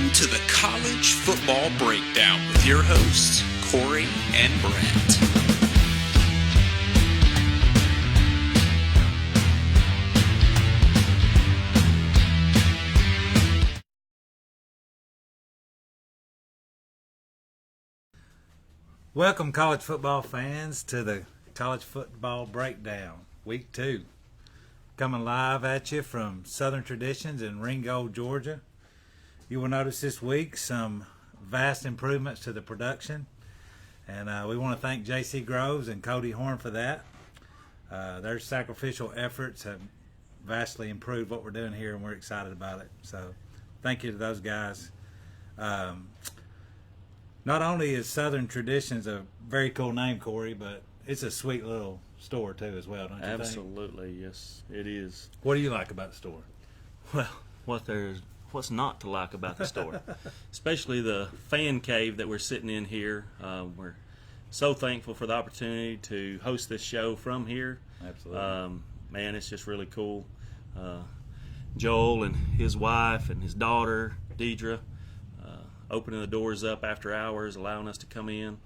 Welcome to the College Football Breakdown with your hosts, Corey and Bret. Welcome, college football fans, to the College Football Breakdown, Week 2. Coming live at you from Southern Traditions in Ringgold, Georgia. You will notice this week some vast improvements to the production, and we want to thank J.C. Groves and Cody Horn for that. Their sacrificial efforts have vastly improved what we're doing here, and we're excited about it. So thank you to those guys. Not only is Southern Traditions a very cool name, Corey, but it's a sweet little store too as well, don't you think? Absolutely, yes, it is. What do you like about the store? Well, what's not to like about the store? Especially the fan cave that we're sitting in here. We're so thankful for the opportunity to host this show from here. Absolutely. Man, it's just really cool. Joel and his wife and his daughter, Deidre, opening the doors up after hours, allowing us to come in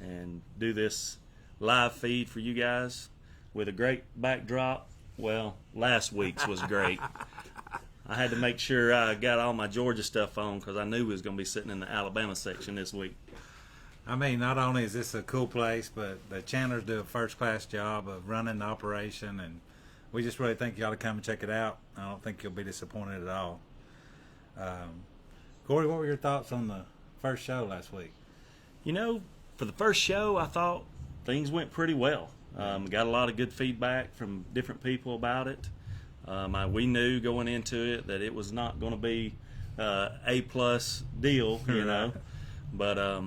and do this live feed for you guys with a great backdrop. Well, last week's was great. I had to make sure I got all my Georgia stuff on because I knew we was going to be sitting in the Alabama section this week. I mean, not only is this a cool place, but the Chandlers do a first-class job of running the operation, and we just really think you ought to come and check it out. I don't think you'll be disappointed at all. Corey, what were your thoughts on the first show last week? You know, for the first show, I thought things went pretty well. Got a lot of good feedback from different people about it. We knew going into it that it was not going to be A-plus deal, you know. But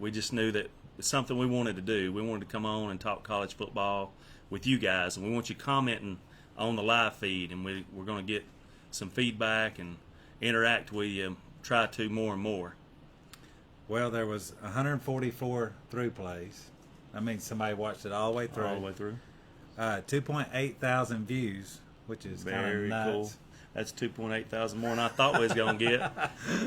we just knew that it's something we wanted to do. We wanted to come on and talk college football with you guys. And we want you commenting on the live feed. And we're going to get some feedback and interact with you, try to more and more. Well, there was 144 through plays. I mean, somebody watched it all the way through. All the way through. 2.8 thousand views, which is kind of Very nuts. cool. That's 2.8 thousand more than I thought we was going to get.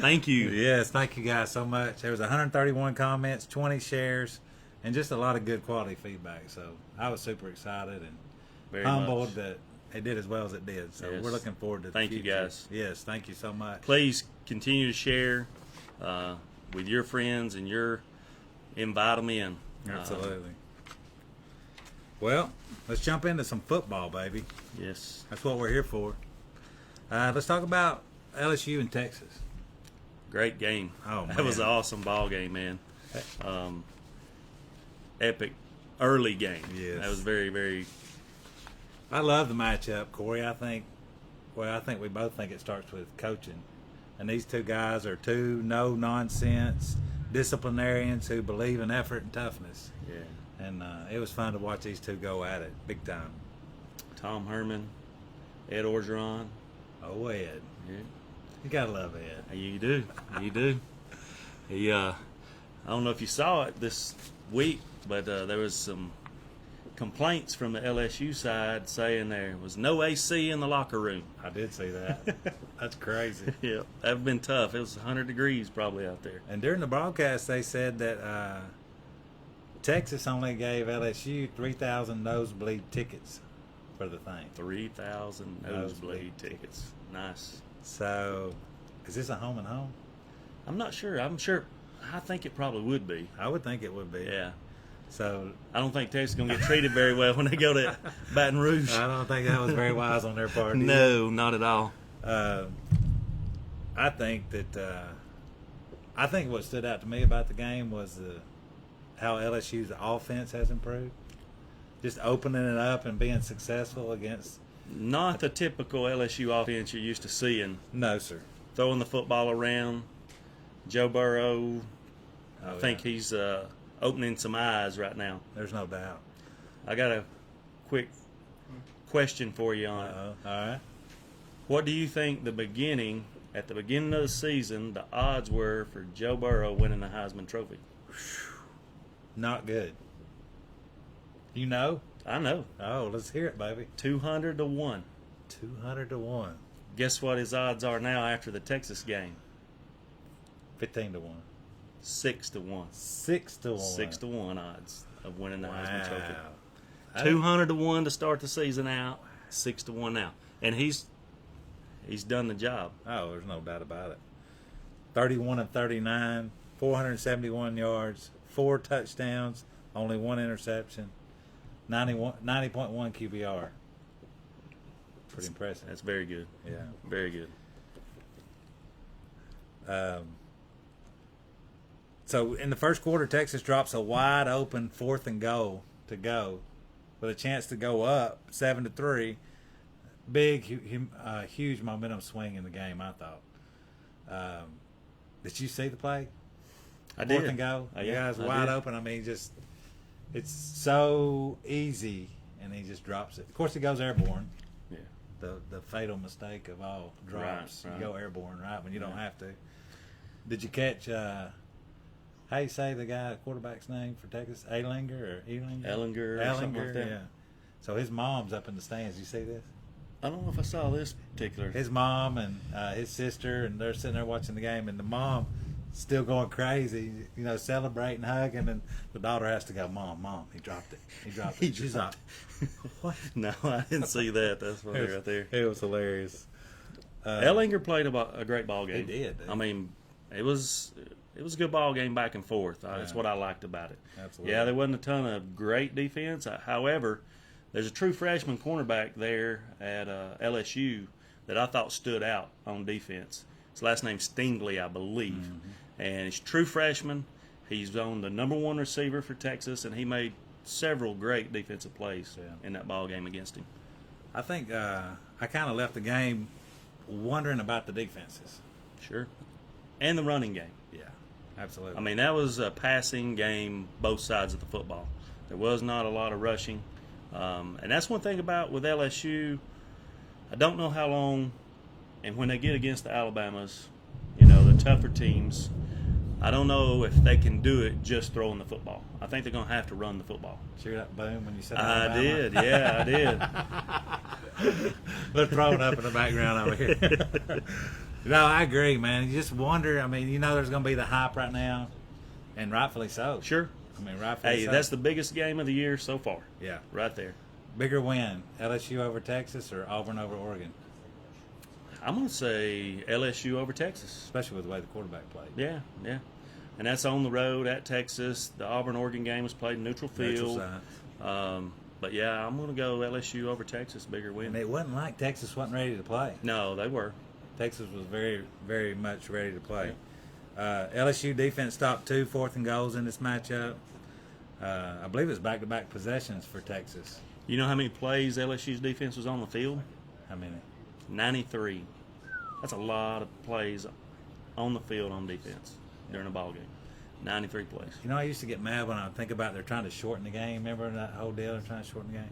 Thank you. Yes, thank you guys so much. There was 131 comments, 20 shares, and just a lot of good quality feedback. So I was super excited and Very humbled much. that it did as well as it did. So Yes. we're looking forward to the Thank you, future. guys. Yes, thank you so much. Please continue to share with your friends and invite them in. Absolutely. Well, let's jump into some football, baby. Yes. That's what we're here for. Let's talk about LSU and Texas. Great game. Oh, That was an man. awesome ball game, man. Epic early game. Yes. That was very, very. I love the matchup, Corey. I think we both think it starts with coaching. And these two guys are two no-nonsense disciplinarians who believe in effort and toughness. Yeah. And it was fun to watch these two go at it big time. Tom Herman, Ed Orgeron. Oh, Ed. Yeah. You got to love Ed. You do. You do. He, I don't know if you saw it this week, but there was some complaints from the LSU side saying there was no AC in the locker room. I did see that. That's crazy. Yeah, that'd been tough. It was 100 degrees probably out there. And during the broadcast, they said that Texas only gave LSU 3,000 nosebleed tickets for the thing. 3,000 nosebleed tickets. Nice. So, is this a home and home? I'm not sure. I think it probably would be. I would think it would be. Yeah. So, I don't think Texas is going to get treated very well when they go to Baton Rouge. I don't think that was very wise on their part. do you? No, not at all. I think that I think what stood out to me about the game was how LSU's offense has improved. Just opening it up and being successful against. Not the typical LSU offense you're used to seeing. No, sir. Throwing the football around. Joe Burrow, Oh, I think yeah. he's opening some eyes right now. There's no doubt. I got a quick question for you on it. All right. What do you think at the beginning of the season, the odds were for Joe Burrow winning the Heisman Trophy? Not good. You know? I know. Oh, let's hear it, baby. 200 to 1. 200 to 1. Guess what his odds are now after the Texas game? 15 to 1. 6 to 1. 6 to 1. 6 to 1 odds of winning the Heisman Trophy. Wow. 200 to 1 to start the season out. 6 to 1 now, and he's done the job. Oh, there's no doubt about it. 31 of 39, 471 yards, 4 touchdowns, only 1 interception, 90.1 QBR. Pretty impressive. That's very good. Yeah. Very good. So in the first quarter, Texas drops a wide open 4th and goal to go, with a chance to go up 7-3. Big, huge momentum swing in the game, I thought. Did you see the play? I did. 4th and goal. Yeah, The guy's I wide did. open. I mean, it's so easy, and he just drops it. Of course, he goes airborne. Yeah. The fatal mistake of all drops. Right. You go airborne, right, when you don't have to. Did you catch, how you say the guy, quarterback's name for Texas? Ehlinger or Ehlinger? Ellinger or something like that. Yeah. So his mom's up in the stands. You see this? I don't know if I saw this particular. His mom and his sister, and they're sitting there watching the game, and the mom still going crazy, celebrating, hugging, and the daughter has to go, Mom, he dropped it. He dropped it. She's like, what? No, I didn't see that. That's funny right there. It was hilarious. Ellinger played a great ball game. He did. I mean, it was a good ball game back and forth. That's what I liked about it. Absolutely. Yeah, there wasn't a ton of great defense. However, there's a true freshman cornerback there at LSU that I thought stood out on defense. His last name's Stingley, I believe. Mm-hmm. And he's a true freshman. He's on the number 1 receiver for Texas, and he made several great defensive plays in that ball game against him. I think I kind of left the game wondering about the defenses. Sure. And the running game. Yeah, absolutely. I mean, that was a passing game, both sides of the football. There was not a lot of rushing. And that's one thing with LSU. I don't know how long, and when they get against the Alabamas, the tougher teams, I don't know if they can do it just throwing the football. I think they're going to have to run the football. Cheer that boom when you said I did, yeah, I did. They're throwing up in the background over here. No, I agree, man. You just wonder. I mean, there's going to be the hype right now, and rightfully so. Sure. I mean, rightfully so. Hey, that's the biggest game of the year so far. Yeah. Right there. Bigger win, LSU over Texas or Auburn over Oregon? I'm going to say LSU over Texas. Especially with the way the quarterback played. Yeah. And that's on the road at Texas. The Auburn-Oregon game was played in neutral field. But, yeah, I'm going to go LSU over Texas, bigger win. And it wasn't like Texas wasn't ready to play. No, they were. Texas was very, very much ready to play. LSU defense stopped 2 4th and goals in this matchup. I believe it's back-to-back possessions for Texas. You know how many plays LSU's defense was on the field? How many? 93. That's a lot of plays on the field on defense during a ball game. 93 plays. I used to get mad when I think about they're trying to shorten the game. Remember that whole deal? They're trying to shorten the game.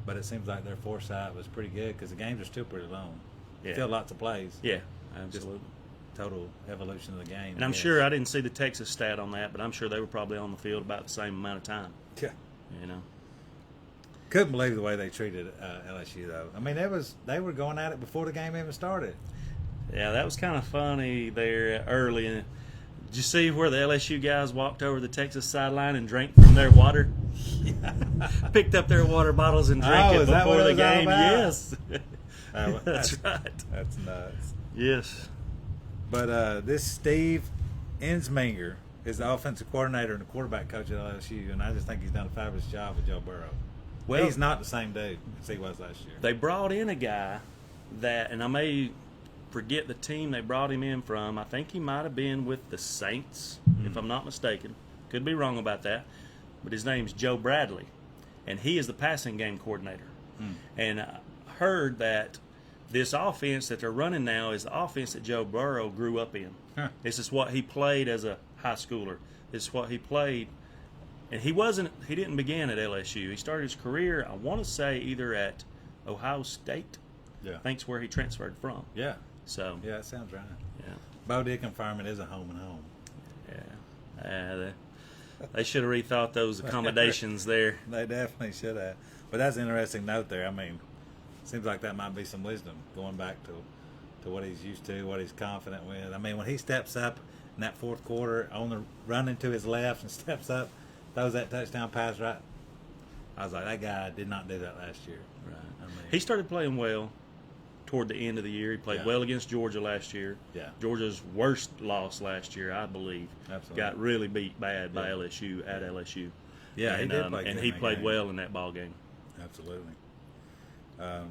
But it seems like their foresight was pretty good because the games are still pretty long. Yeah. Still lots of plays. Yeah, absolutely. Total evolution of the game. And I'm sure I didn't see the Texas stat on that, but I'm sure they were probably on the field about the same amount of time. Yeah. Couldn't believe the way they treated LSU, though. I mean, they were going at it before the game even started. Yeah, that was kind of funny there early. Did you see where the LSU guys walked over the Texas sideline and drank from their water? Yeah. Picked up their water bottles and drank it before the game. Yes. That's right. That's nuts. Yes. But this Steve Ensminger is the offensive coordinator and the quarterback coach at LSU, and I just think he's done a fabulous job with Joe Burrow. Well, he's not the same dude as he was last year. They brought in a guy that, and I may forget the team they brought him in from. I think he might have been with the Saints, if I'm not mistaken. Could be wrong about that. But his name's Joe Bradley, and he is the passing game coordinator. And I heard that this offense that they're running now is the offense that Joe Burrow grew up in. This is what he played as a high schooler. This is what he played. And he didn't begin at LSU. He started his career, I want to say, either at Ohio State. Yeah. I think's where he transferred from. Yeah. So. Yeah, that sounds right. Yeah. Bo did confirm it is a home and home. Yeah. They should have rethought those accommodations there. They definitely should have. But that's an interesting note there. I mean, seems like that might be some wisdom going back to what he's used to, what he's confident with. I mean, when he steps up, that fourth quarter on the running to his left and steps up, throws that touchdown pass right. I was like, that guy did not do that last year. Right. I mean, He started playing well toward the end of the year. He played well against Georgia last year. Yeah. Georgia's worst loss last year, I believe. Absolutely. Got really beat bad by LSU at LSU. Yeah, and, he did play good and in he that played game. well in that ball game. Absolutely. I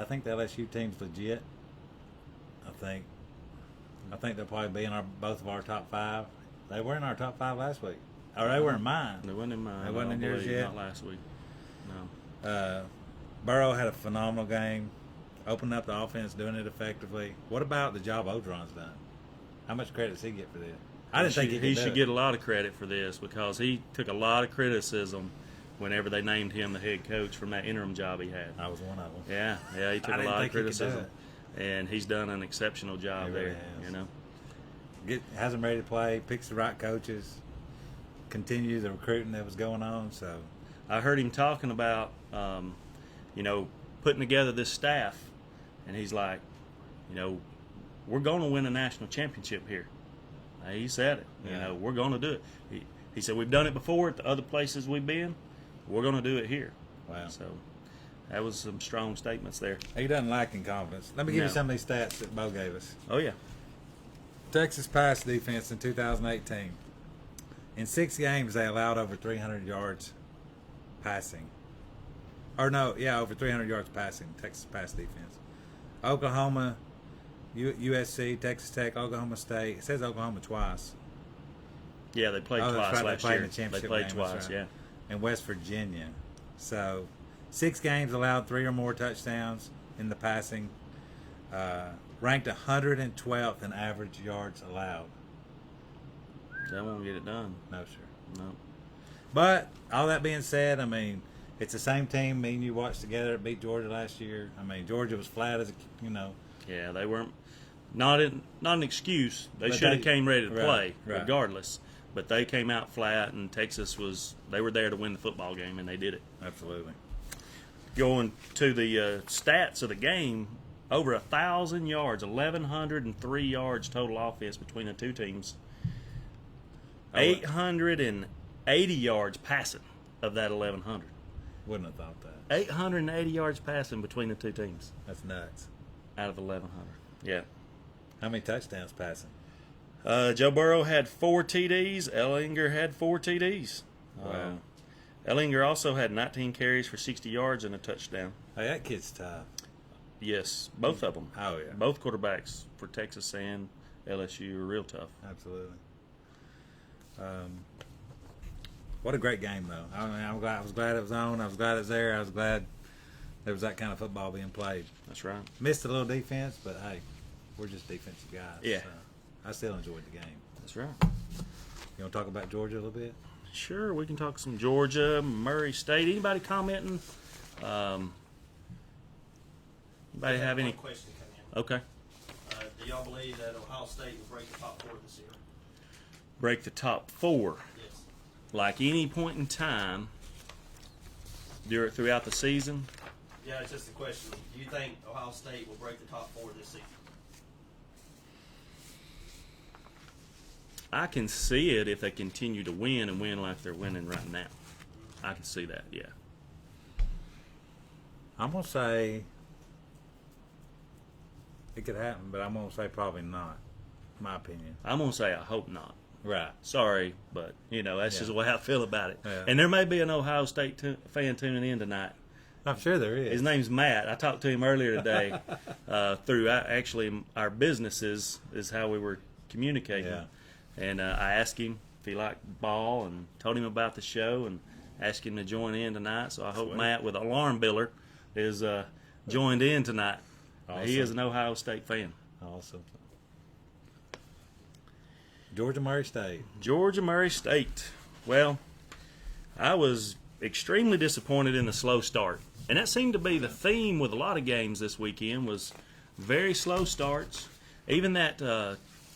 think the LSU team's legit. I think they'll probably be in both of our top 5. They were in our top 5 last week. Or they were in mine. They wasn't in mine. They wasn't in I yours believe, yet? Not last week. No. Burrow had a phenomenal game, opening up the offense, doing it effectively. What about the job Odron's done? How much credit does he get for this? I didn't think he should get a lot of credit for this because he took a lot of criticism whenever they named him the head coach from that interim job he had. I was one of them. Yeah, he took a lot of criticism, and he's done an exceptional job He really there. has. You know, Has them ready to play, picks the right coaches, continues the recruiting that was going on. So I heard him talking about, putting together this staff, and he's like, we're going to win a national championship here. He said it. Yeah. We're going to do it. He said we've done it before at the other places we've been. We're going to do it here. Wow. So that was some strong statements there. He doesn't lack in confidence. Let me give you No. some of these stats that Bo gave us. Oh yeah. Texas pass defense in 2018. In 6 games, they allowed over 300 yards passing. Over 300 yards passing, Texas pass defense. Oklahoma, USC, Texas Tech, Oklahoma State. It says Oklahoma twice. Yeah, they played That's twice right, last they played year. in the championship They played game, that's twice, right. yeah. And West Virginia. So, 6 games allowed 3 or more touchdowns in the passing. Ranked 112th in average yards allowed. That won't get it done. No, sir. No. But all that being said, I mean, it's the same team me and you watched together that beat Georgia last year. I mean, Georgia was flat as Yeah, they weren't not an excuse. They But should have they- came ready to right, play right. regardless. But they came out flat, and Texas they were there to win the football game, and they did it. Absolutely. Going to the stats of the game, over 1,000 yards, 1,103 yards total offense between the two teams. 880 yards passing of that 1,100. Wouldn't have thought that. 880 yards passing between the two teams That's nuts. out of 1,100. Yeah. How many touchdowns passing? Joe Burrow had 4 TDs. Ellinger had 4 TDs. Wow. Ellinger also had 19 carries for 60 yards and a touchdown. Hey, that kid's tough. Yes, both of them. Oh, yeah. Both quarterbacks for Texas and LSU are real tough. Absolutely. What a great game, though. I mean, I was glad it was on. I was glad it was there. I was glad there was that kind of football being played. That's right. Missed a little defense, but hey, we're just defensive guys. Yeah. So I still enjoyed the game. That's right. You want to talk about Georgia a little bit? Sure, we can talk some Georgia, Murray State. Anybody commenting? Anybody have any? One question come in. Okay. Do y'all believe that Ohio State will break the top 4 this year? Break the top 4. Yes. Like any point in time throughout the season. Yeah, it's just a question. Do you think Ohio State will break the top 4 this season? I can see it if they continue to win and win like they're winning right now. I can see that, yeah. I'm going to say it could happen, but I'm going to say probably not, in my opinion. I'm going to say I hope not. Right. Sorry, but, that's just the way I feel about it. Yeah. And there may be an Ohio State fan tuning in tonight. I'm sure there is. His name's Matt. I talked to him earlier today through actually our businesses is how we were communicating. Yeah. And I asked him if he liked ball and told him about the show and asked him to join in tonight. So I hope Sweet. Matt with Alarm Biller is joined in tonight. Awesome. He is an Ohio State fan. Awesome. Georgia Murray State. Georgia Murray State. Well, I was extremely disappointed in the slow start. And that seemed to be the theme with a lot of games this weekend was very slow starts. Even that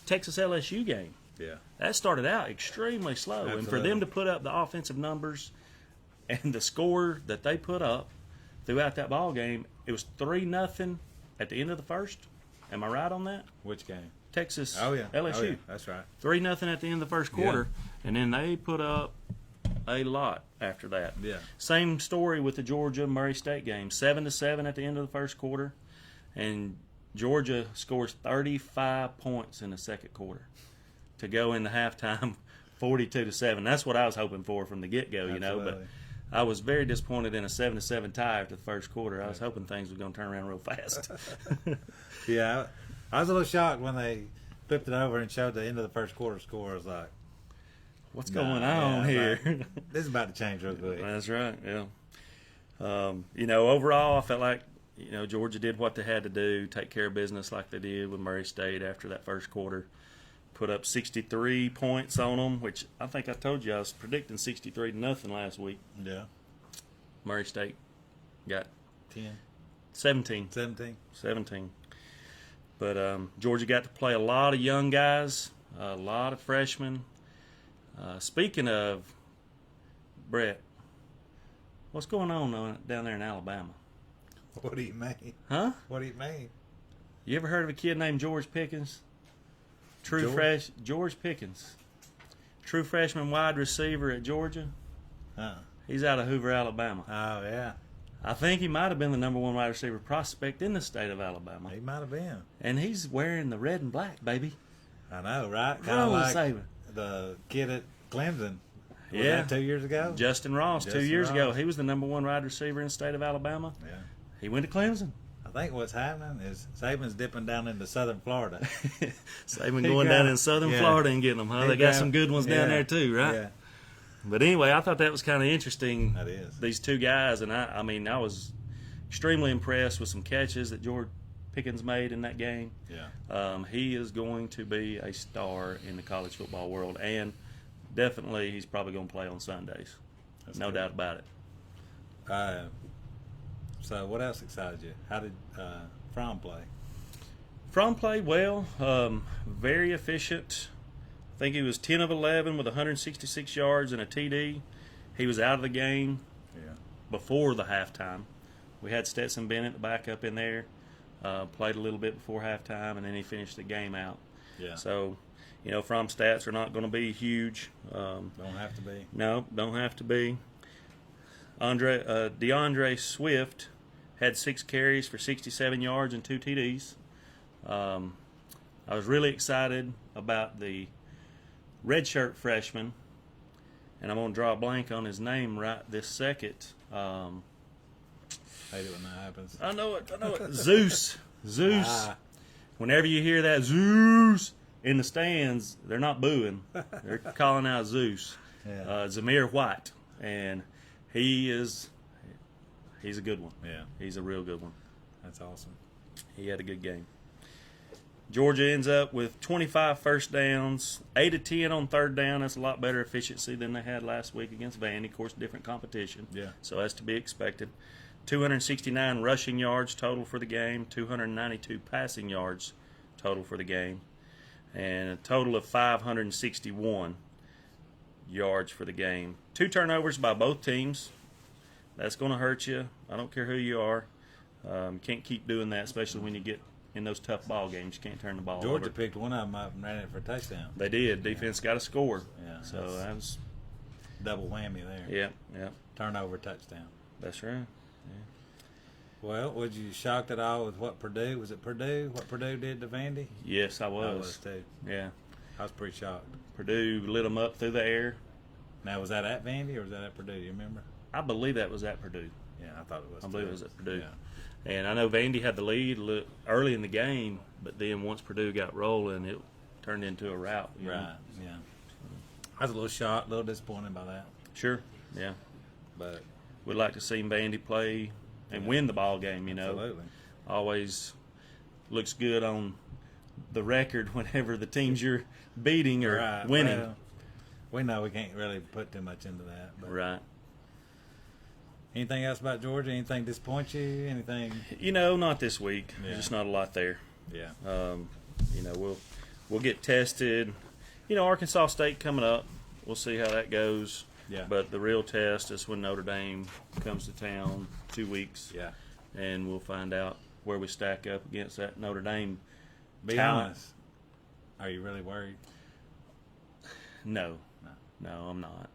Texas LSU game. Yeah. That started out extremely slow. And for Absolutely. them to put up the offensive numbers and the score that they put up throughout that ball game, it was 3-0 at the end of the first. Am I right on that? Which game? Texas, Oh yeah, LSU. Oh, yeah. That's right. 3-0 at the end of the first quarter, and then they put up a lot after that. Yeah. Same story with the Georgia Murray State game, 7-7 at the end of the first quarter, and Georgia scores 35 points in the second quarter to go into halftime 42-7. That's what I was hoping for from the get-go, you know. But I was very disappointed in a 7-7 tie after the first quarter. I was hoping things were going to turn around real fast. Yeah, I was a little shocked when they flipped it over and showed the end of the first quarter score. I was like, What's going on here? Like, this is about to change real quick. That's right, yeah. You know, overall, I felt like, you know, Georgia did what they had to do, take care of business like they did with Murray State after that first quarter. Put up 63 points on them, which I think I told you I was predicting 63-0 last week. Yeah. Murray State got 17. 17. But Georgia got to play a lot of young guys, a lot of freshmen. Speaking of Bret, what's going on down there in Alabama? What do you mean? Huh? What do you mean? You ever heard of a kid named George Pickens? George Pickens. True freshman wide receiver at Georgia. He's out of Hoover, Alabama. Oh, yeah. I think he might have been the number one wide receiver prospect in the state of Alabama. He might have been. And he's wearing the red and black, baby. I know, right? Kind of like saver. The kid at Clemson. Was Yeah. that 2 years ago? Justin Ross, 2 years ago. He was the number one wide receiver in the state of Alabama. Yeah. He went to Clemson. I think what's happening is Saban's dipping down into southern Florida. Saban going down in southern Florida and getting them, huh? They got some good ones down there too, right? Yeah. But anyway, I thought that was kind of interesting. That is. These two guys, and I mean, I was extremely impressed with some catches that George Pickens made in that game. Yeah. He is going to be a star in the college football world, and definitely he's probably going to play on Sundays. That's no good. doubt about it. So what else excited you? How did Fromm play? Fromm played well, very efficient. I think he was 10 of 11 with 166 yards and a TD. He was out of the game before the halftime. We had Stetson Bennett, the backup, in there. Played a little bit before halftime, and then he finished the game out. Yeah. So, you know, Fromm stats are not going to be huge. Don't have to be. No, don't have to be. DeAndre Swift had 6 carries for 67 yards and 2 TDs. I was really excited about the redshirt freshman, and I'm going to draw a blank on his name right this second. Hate it when that happens. I know it. Zeus. Whenever you hear that Zeus in the stands, they're not booing. They're calling out Zeus. Yeah. Zamir White. And he's a good one. Yeah. He's a real good one. That's awesome. He had a good game. Georgia ends up with 25 first downs, 8 of 10 on third down. That's a lot better efficiency than they had last week against Vandy. Of course, different competition. Yeah. So that's to be expected. 269 rushing yards total for the game, 292 passing yards total for the game, and a total of 561 yards for the game. 2 turnovers by both teams. That's going to hurt you. I don't care who you are. You can't keep doing that, especially when you get in those tough ball games. You can't turn the ball Georgia over. picked one of them up and ran it for a touchdown. They did. Defense got a score. Yeah, So that was double whammy there. yeah. Turnover, touchdown. That's right. Well, was you shocked at all with what Purdue? Was it Purdue? What Purdue did to Vandy? Yes, I was. I was too. Yeah. I was pretty shocked. Purdue lit them up through the air. Now, was that at Vandy or was that at Purdue? Do you remember? I believe that was at Purdue. Yeah, I thought it was. I believe it was at Purdue. Yeah. And I know Vandy had the lead early in the game, but then once Purdue got rolling, it turned into a rout. you know? Right. Yeah. I was a little shocked, a little disappointed by that, Sure. Yeah. but We'd like to see Vandy play and win the ball game. You know, absolutely. always looks good on the record whenever the teams you're beating are Right. winning. Well, we know we can't really put too much into that. But Right. anything else about Georgia? Anything disappoint you? Anything? You know, not this week. Yeah. There's just not a lot there. Yeah. You know, we'll get tested. You know, Arkansas State coming up. We'll see how that goes. Yeah. But the real test is when Notre Dame comes to town 2 weeks. Yeah. And we'll find out where we stack up against that Notre Dame Be talent. honest. Are you really worried? No, I'm not.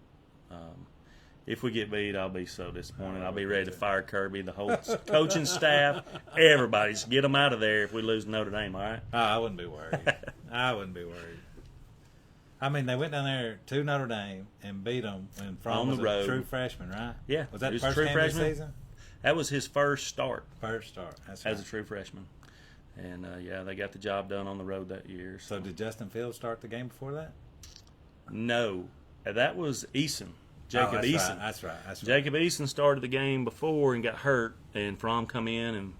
If we get beat, I'll be so disappointed. I'll be ready to fire Kirby, the whole coaching staff, everybody. Just get them out of there if we lose Notre Dame, all right? Oh, I wouldn't be worried. I wouldn't be worried. I mean, they went down there to Notre Dame and beat them when Fromm On the was road. a true freshman, right? Yeah. Was that He the was a first true game of the freshman. season? That was his first start First start. That's as right. a true freshman. And, they got the job done on the road that year. So did Justin Fields start the game before that? No. That was Eason. Jacob that's Eason. Right. That's right. Jacob Eason started the game before and got hurt, and Fromm come in and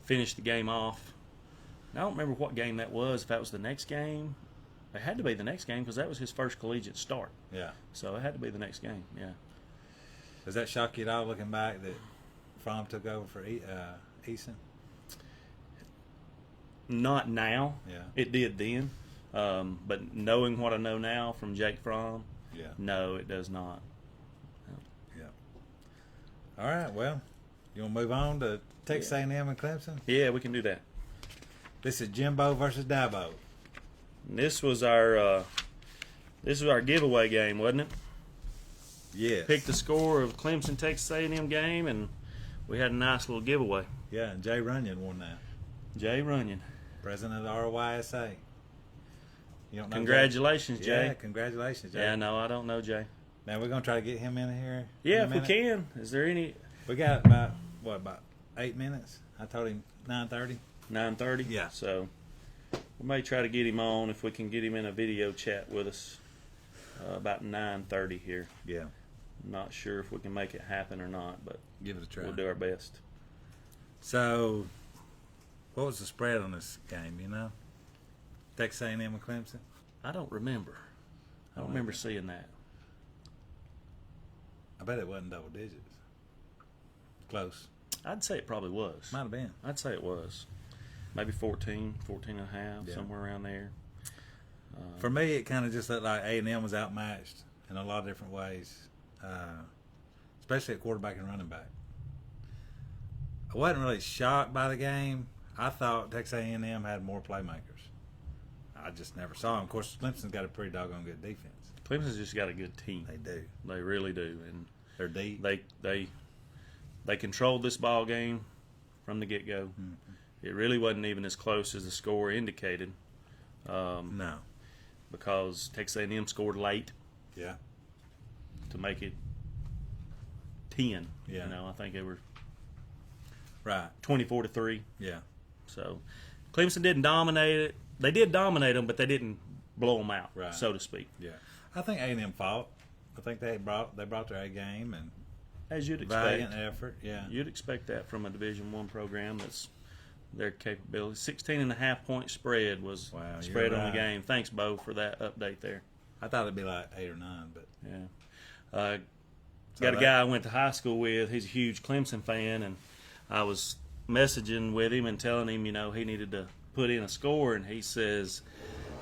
finished the game off. And I don't remember what game that was, if that was the next game. It had to be the next game because that was his first collegiate start. Yeah. So it had to be the next game, yeah. Does that shock you at all looking back that Fromm took over for Eason? Not now. Yeah. It did then. But knowing what I know now from Jake Fromm, Yeah. no, it does not. Yeah. All right. Well, you want to move on to Texas A&M and Clemson? Yeah, we can do that. This is Jimbo versus Dabo. This was our giveaway game, wasn't it? Yes. Picked the score of Clemson Texas A&M game, and we had a nice little giveaway. Yeah, and Jay Runyon won that. Jay Runyon. President of the RYSA. You don't know Congratulations, Jay. Yeah, congratulations, Jay. Yeah, no, I don't know Jay. Now we're gonna try to get him in here. Yeah, in if a we minute. can. Is there any? We got about 8 minutes. I told him 9:30. 9:30. Yeah. So we may try to get him on if we can get him in a video chat with us about 9:30 here. Yeah. I'm not sure if we can make it happen or not, but Give it a try. we'll do our best. So, what was the spread on this game? You know, Texas A&M and Clemson. I don't remember. I don't remember seeing that. I bet it wasn't double digits. Close. I'd say it probably was. Might have been. I'd say it was. Maybe 14 and a half, Yeah. somewhere around there. For me, it kind of just looked like A&M was outmatched in a lot of different ways, especially at quarterback and running back. I wasn't really shocked by the game. I thought Texas A&M had more playmakers. I just never saw them. Of course, Clemson's got a pretty doggone good defense. Clemson's just got a good team. They do. They really do, and They're deep. they controlled this ball game from the get-go. Mm-hmm. It really wasn't even as close as the score indicated. No. Because Texas A&M scored late Yeah. to make it 10. Yeah. You know, I think they were Right. 24-3. Yeah. So Clemson didn't dominate it. They did dominate them, but they didn't blow them out, Right. so to speak. Yeah. I think A&M fought. I think they brought their A game and As you'd expect. valiant effort. Yeah. You'd expect that from a Division I program that's their capability. 16.5-point spread was Wow, you're spread on right. the game. Thanks, Bo, for that update there. I thought it'd be like 8 or 9, but Yeah. Got a guy I went to high school with. He's a huge Clemson fan, and I was messaging with him and telling him, you know, he needed to put in a score, and he says,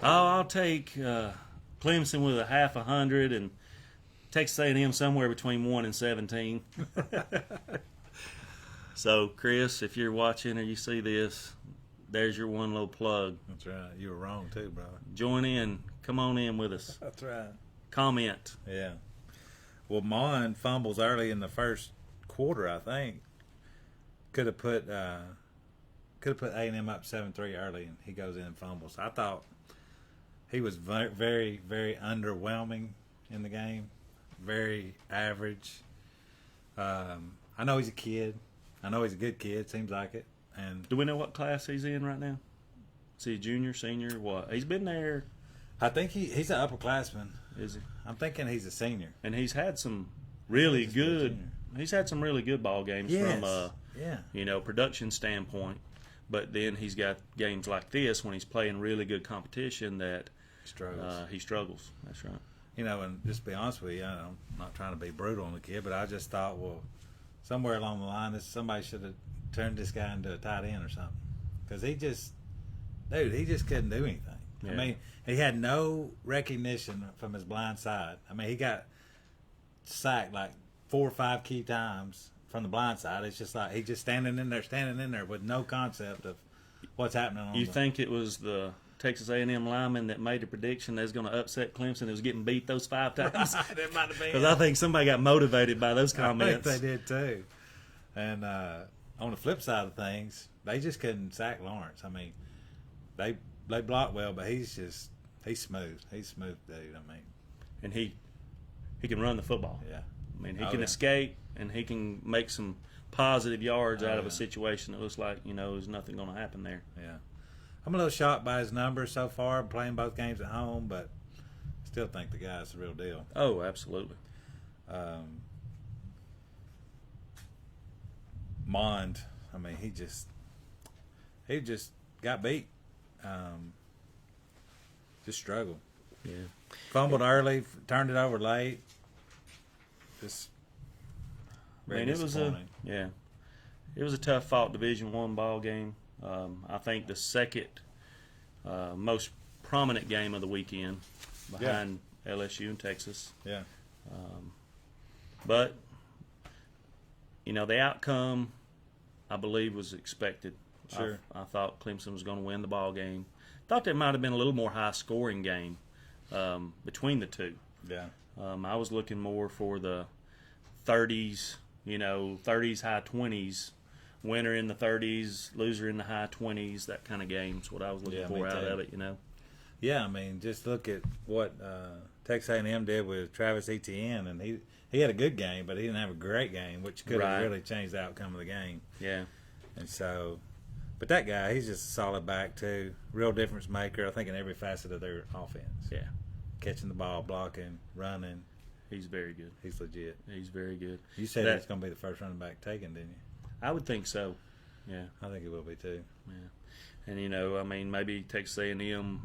"Oh, I'll take Clemson with a 50 and Texas A&M somewhere between 1 and 17." So, Chris, if you're watching or you see this, there's your one little plug. that's right. You were wrong too, brother. Join in. Come on in with us. That's right. Comment. Yeah. Well, Mon fumbles early in the first quarter. I think could have put A&M up 7-3 early, and he goes in and fumbles. I thought he was very, very underwhelming in the game. Very average. I know he's a kid. I know he's a good kid. Seems like it. And Do we know what class he's in right now? Is he a junior, senior, what? He's been there, I think he's an upperclassman. is he? I'm thinking he's a senior. And he's had some really He's a good. junior. He's had some really good ball games from a Yeah. production standpoint. But then he's got games like this when he's playing really good competition that Struggles. he struggles. That's right. You know, and just to be honest with you, I'm not trying to be brutal on the kid, but I just thought, well, somewhere along the line, somebody should have turned this guy into a tight end or something. Because he just couldn't do anything. Yeah. I mean, he had no recognition from his blind side. I mean, he got sacked like 4 or 5 key times from the blind side. It's just like he's just standing in there with no concept of what's happening on You think it was the Texas A&M lineman that made the prediction that was going to upset Clemson and was getting beat those 5 times? It might have been. Because I think somebody got motivated by those I think comments. they did too. And on the flip side of things, they just couldn't sack Lawrence. I mean, they block well, but he's smooth. He's smooth, dude. I mean, And he can run the football. yeah. I mean, he can escape, and he can make some positive yards out of a situation that looks like, there's nothing going to happen there. Yeah. I'm a little shocked by his numbers so far, playing both games at home, but still think the guy's the real deal. Oh, absolutely. Mond, I mean, he just got beat. Just struggled. Yeah. Fumbled early, turned it over late. Just very it was disappointing. it was a tough fought Division I ball game. I think the second most prominent game of the weekend behind LSU and Texas. Yeah. But the outcome, I believe, was expected. Sure. I thought Clemson was going to win the ball game. Thought there might have been a little more high scoring game between the two. Yeah. I was looking more for the 30s, 30s, high 20s, winner in the 30s, loser in the high 20s, that kind of game's what I was looking for out of it, Yeah, I mean, just look at what Texas A&M did with Travis Etienne, and he had a good game, but he didn't have a great game, which could have really changed the outcome of the game. Yeah. And so, but that guy, he's just a solid back too, real difference maker, I think, in every facet of their offense. Yeah. Catching the ball, blocking, running. He's very good. He's legit. He's very good. You said he's going to be the first running back taken, didn't you? I would think so. Yeah. I think he will be too. Yeah. And, maybe Texas A&M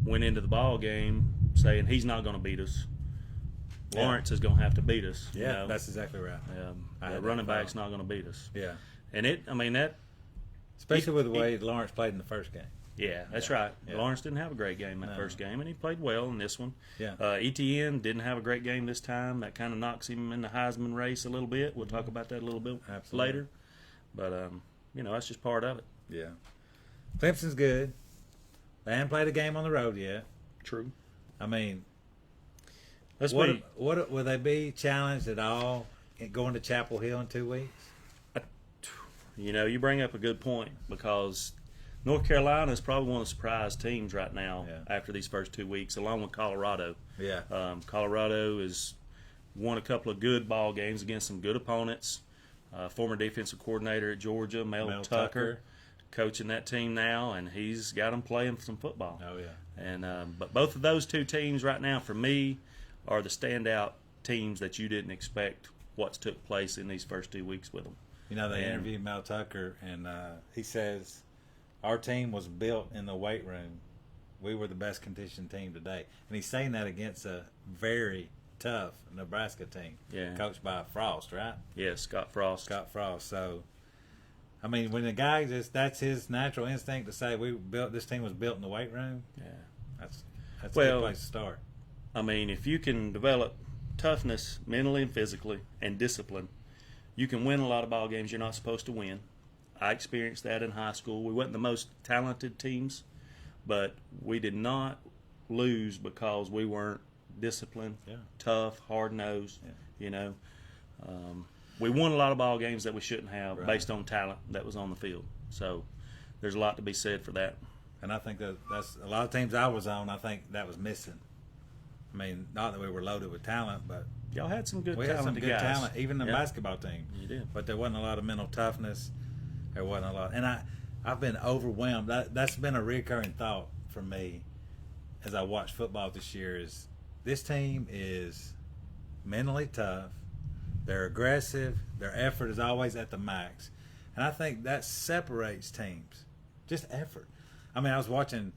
went into the ball game saying he's not going to beat us. Lawrence is going to have to beat us. Yeah, that's exactly right. The running back's not going to beat us. Yeah. And especially with the way Lawrence played in the first game. Yeah, that's right. Yeah. Lawrence didn't have a great game that first game, and he played well in this one. Yeah. ETN didn't have a great game this time. That kind of knocks him in the Heisman race a little bit. We'll talk about that a little bit later. But, that's just part of it. Yeah. Clemson's good. They haven't played a game on the road yet. True. I mean, will they be challenged at all going to Chapel Hill in 2 weeks? You bring up a good point because North Carolina is probably one of the surprise teams right now after these first 2 weeks, along with Colorado. Yeah. Colorado has won a couple of good ball games against some good opponents. Former defensive coordinator at Georgia, Mel Tucker, coaching that team now, and he's got them playing some football. Oh, yeah. And but both of those two teams right now, for me, are the standout teams that you didn't expect what's took place in these first 2 weeks with them. They interviewed Mel Tucker, and he says, our team was built in the weight room. We were the best conditioned team today. And he's saying that against a very tough Nebraska team, coached by Frost, right? Yes, Scott Frost. So, I mean, when the guy that's his natural instinct to say this team was built in the weight room. Yeah, that's a good place to start. I mean, if you can develop toughness mentally and physically and discipline, you can win a lot of ball games you're not supposed to win. I experienced that in high school. We weren't the most talented teams, but we did not lose because we weren't disciplined, tough, hard-nosed. Yeah. We won a lot of ball games that we shouldn't have based on talent that was on the field. So there's a lot to be said for that. And I think that's a lot of teams I was on, I think that was missing. I mean, not that we were loaded with talent, but y'all had some good we talent. had some good talent, even the basketball team. You did. But there wasn't a lot of mental toughness. There wasn't a lot. And I've been overwhelmed. That's been a recurring thought for me as I watch football this year is this team is mentally tough. They're aggressive. Their effort is always at the max. And I think that separates teams. Just effort. I mean, I was watching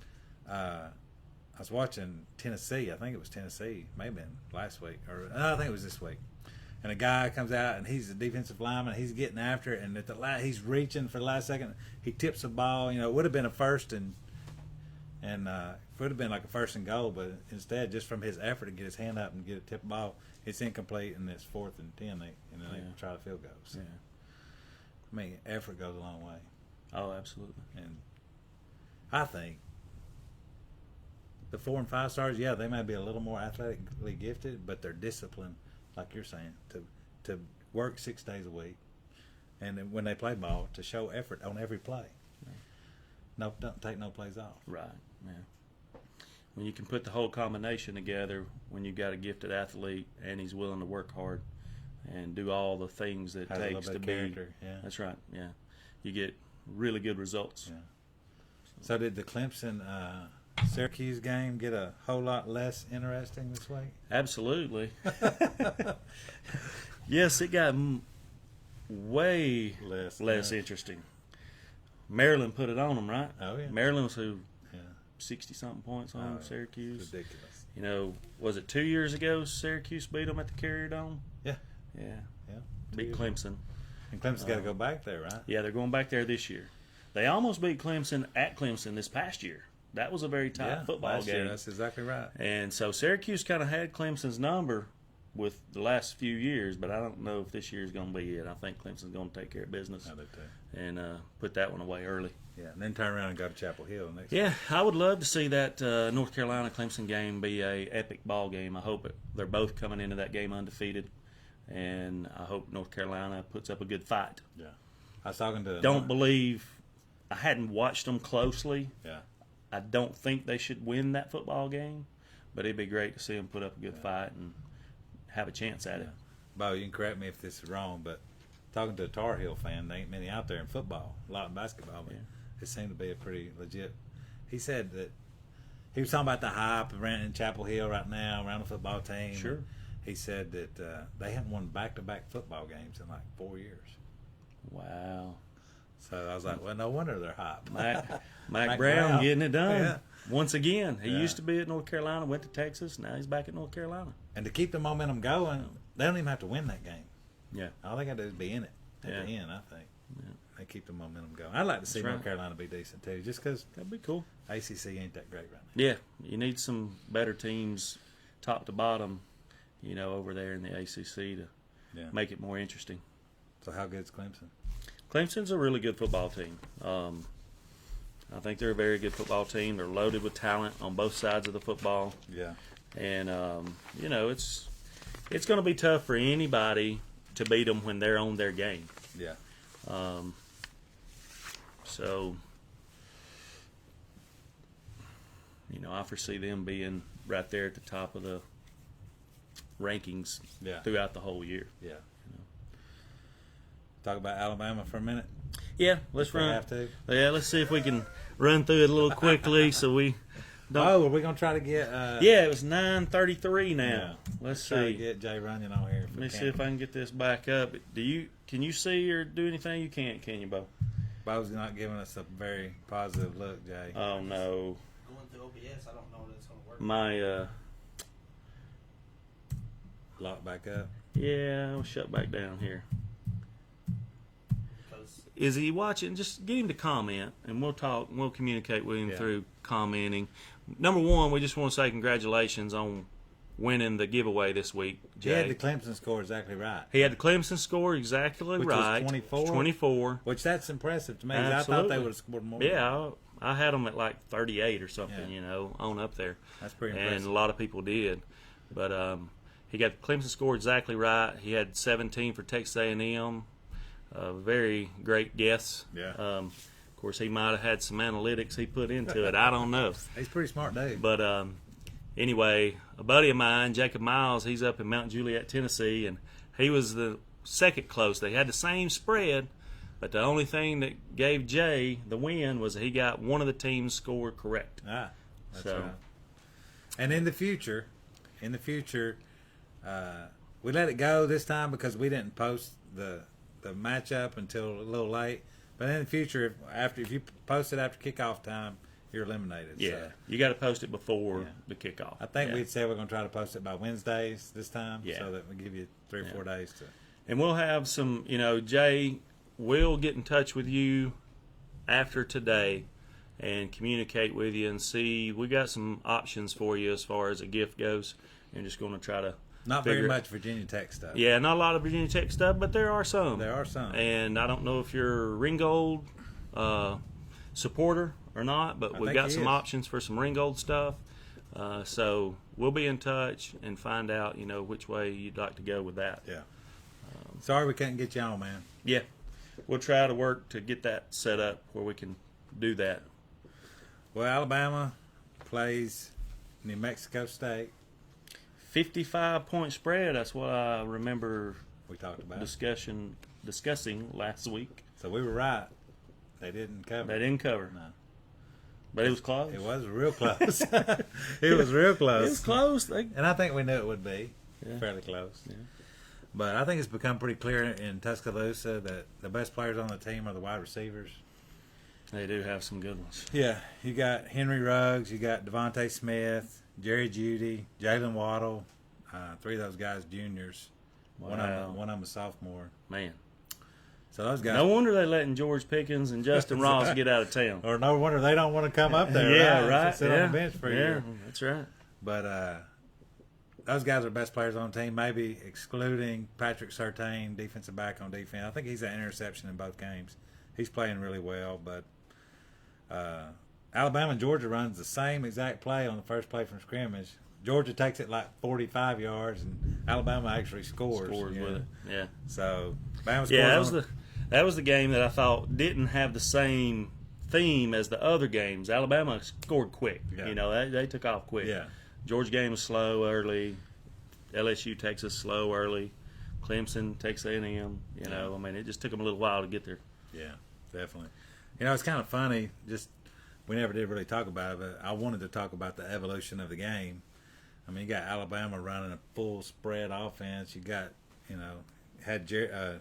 Tennessee. I think it was Tennessee. Maybe been last week. I think it was this week. And a guy comes out, and he's a defensive lineman. He's getting after it, and he's reaching for the last second. He tips the ball. It would have been a first and it would have been like a first and goal, but instead, just from his effort to get his hand up and get a tip ball, it's incomplete, and it's 4th and 10. They try the field goals. Yeah. I mean, effort goes a long way. Oh, absolutely. And I think the 4 and 5 stars, yeah, they might be a little more athletically gifted, but they're disciplined, like you're saying, to work 6 days a week, and then when they play ball, to show effort on every play. No, don't take no plays off. Right. Yeah. When you can put the whole combination together, when you've got a gifted athlete and he's willing to work hard and do all the things that it takes to be. Character. Yeah. That's right. Yeah. You get really good results. Yeah. So did the Clemson Syracuse game get a whole lot less interesting this week? Absolutely. Yes, it got way less interesting. Maryland put it on them, right? Oh, yeah. Maryland was who? Yeah. 60-something points on Oh, Syracuse. Ridiculous. You know, was it 2 years ago Syracuse beat them at the Carrier Dome? Yeah. Yeah. Yeah. Beat Clemson. And Clemson's got to go back there, right? Yeah, they're going back there this year. They almost beat Clemson at Clemson this past year. That was a very tight football last game. year, that's exactly right. And so Syracuse kind of had Clemson's number with the last few years, but I don't know if this year's going to be it. I think Clemson's going to take care of business and put that one away early. Yeah, and then turn around and go to Chapel Hill next. Yeah, I would love to see that North Carolina Clemson game be a epic ball game. I hope they're both coming into that game undefeated, and I hope North Carolina puts up a good fight. Yeah, I was talking to. Don't believe I hadn't watched them closely. Yeah, I don't think they should win that football game, but it'd be great to see them put up a good fight and have a chance at it. Bo, you can correct me if this is wrong, but talking to a Tar Heel fan, there ain't many out there in football, a lot in basketball, but it seemed to be a pretty legit. He said that he was talking about the hype around in Chapel Hill right now around the football team. Sure. He said that they haven't won back-to-back football games in like 4 years. Wow. So I was like, well, no wonder they're hype. Mac Brown getting it done. Yeah. Once again, he used to be at North Carolina, went to Texas, now he's back at North Carolina. And to keep the momentum going, they don't even have to win that game. Yeah. All they got to do is be in it at the end, I think. Yeah. They keep the momentum going. I'd like to see North Carolina be decent, too, just because that'd be cool. ACC ain't that great right now. Yeah, you need some better teams, top to bottom, over there in the ACC to make it more interesting. So how good is Clemson? Clemson's a really good football team. I think they're a very good football team. They're loaded with talent on both sides of the football. Yeah. And, it's going to be tough for anybody to beat them when they're on their game. Yeah. So, I foresee them being right there at the top of the rankings throughout the whole year. Yeah. Talk about Alabama for a minute. Yeah, let's run. Have to. Yeah, let's see if we can run through it a little quickly so we don't. Oh, are we gonna try to get? Yeah, it was 9:33 now. Yeah. Let's try to see. get Jay Runyon on here. Let me see if I can get this back up. Can you see or do anything? You can't, can you, Bo? Bo's not giving us a very positive look, Jay. Oh no. Going through OBS, I don't know that it's going to work. My lock back up. Yeah, I'll shut back down here. Because Is he watching? Just get him to comment, and we'll talk. We'll communicate with him through commenting. Number one, we just want to say congratulations on winning the giveaway this week, Jay. He had the Clemson score exactly right. He had the Clemson score exactly Which right. was 24? It's 24. Which that's impressive to me. Absolutely. I thought they would have scored more. Yeah, I had them at like 38 or something, Yeah. on up there. That's pretty impressive. And a lot of people did. But he got the Clemson score exactly right. He had 17 for Texas A&M. Very great guess. Yeah. Of course, he might have had some analytics he put into it. I don't know. He's a pretty smart dude. But anyway, a buddy of mine, Jacob Miles, he's up in Mount Juliet, Tennessee, and he was the second close. They had the same spread, but the only thing that gave Jay the win was that he got one of the teams scored correct. That's So- right. And in the future, we let it go this time because we didn't post the matchup until a little late. But in the future, if you post it after kickoff time, you're eliminated. Yeah, So you got to post it before the kickoff. I think Yeah. we'd say we're going to try to post it by Wednesdays this time, Yeah. so that we give you 3 or 4 days to. And we'll have some, Jay will get in touch with you after today and communicate with you and see. We got some options for you as far as a gift goes. And just going to try to Not figure very it- much Virginia Tech stuff. Yeah, not a lot of Virginia Tech stuff, but there are some. There are some. And I don't know if your Ringgold supporter or not, but we've got some is. options for some Ringgold stuff. So we'll be in touch and find out, which way you'd like to go with that. Yeah. Sorry we couldn't get you on, man. Yeah. We'll try to work to get that set up where we can do that. Well, Alabama plays New Mexico State. 55-point spread. That's what I remember We talked about. discussing last week. So we were right. They didn't cover. They didn't cover. No. But it was close. It was real close. It was real close. It was close. And I think we knew it would be fairly close. Yeah. But I think it's become pretty clear in Tuscaloosa that the best players on the team are the wide receivers. They do have some good ones. Yeah, you got Henry Ruggs, you got Devontae Smith, Jerry Jeudy, Jalen Waddle, 3 of those guys juniors. Wow. One of them a sophomore. Man. So those guys. No wonder they're letting George Pickens and Justin Ross get out of town. Or no wonder they don't want to come up there. Yeah, right. Sit on the bench for a year. That's right. But those guys are the best players on the team, maybe excluding Patrick Surtain, defensive back on defense. I think he's an interception in both games. He's playing really well. But Alabama and Georgia runs the same exact play on the first play from scrimmage. Georgia takes it like 45 yards, and Alabama actually scores. With it. Yeah. So Bama scores. Yeah, that was the game that I thought didn't have the same theme as the other games. Alabama scored quick. Yeah. They took off quick. Yeah. Georgia game was slow early. LSU takes us slow early. Clemson takes A&M. It just took them a little while to get there. Yeah, definitely. It's kind of funny. We never did really talk about it, but I wanted to talk about the evolution of the game. You got Alabama running a full spread offense. You got, had Jerry.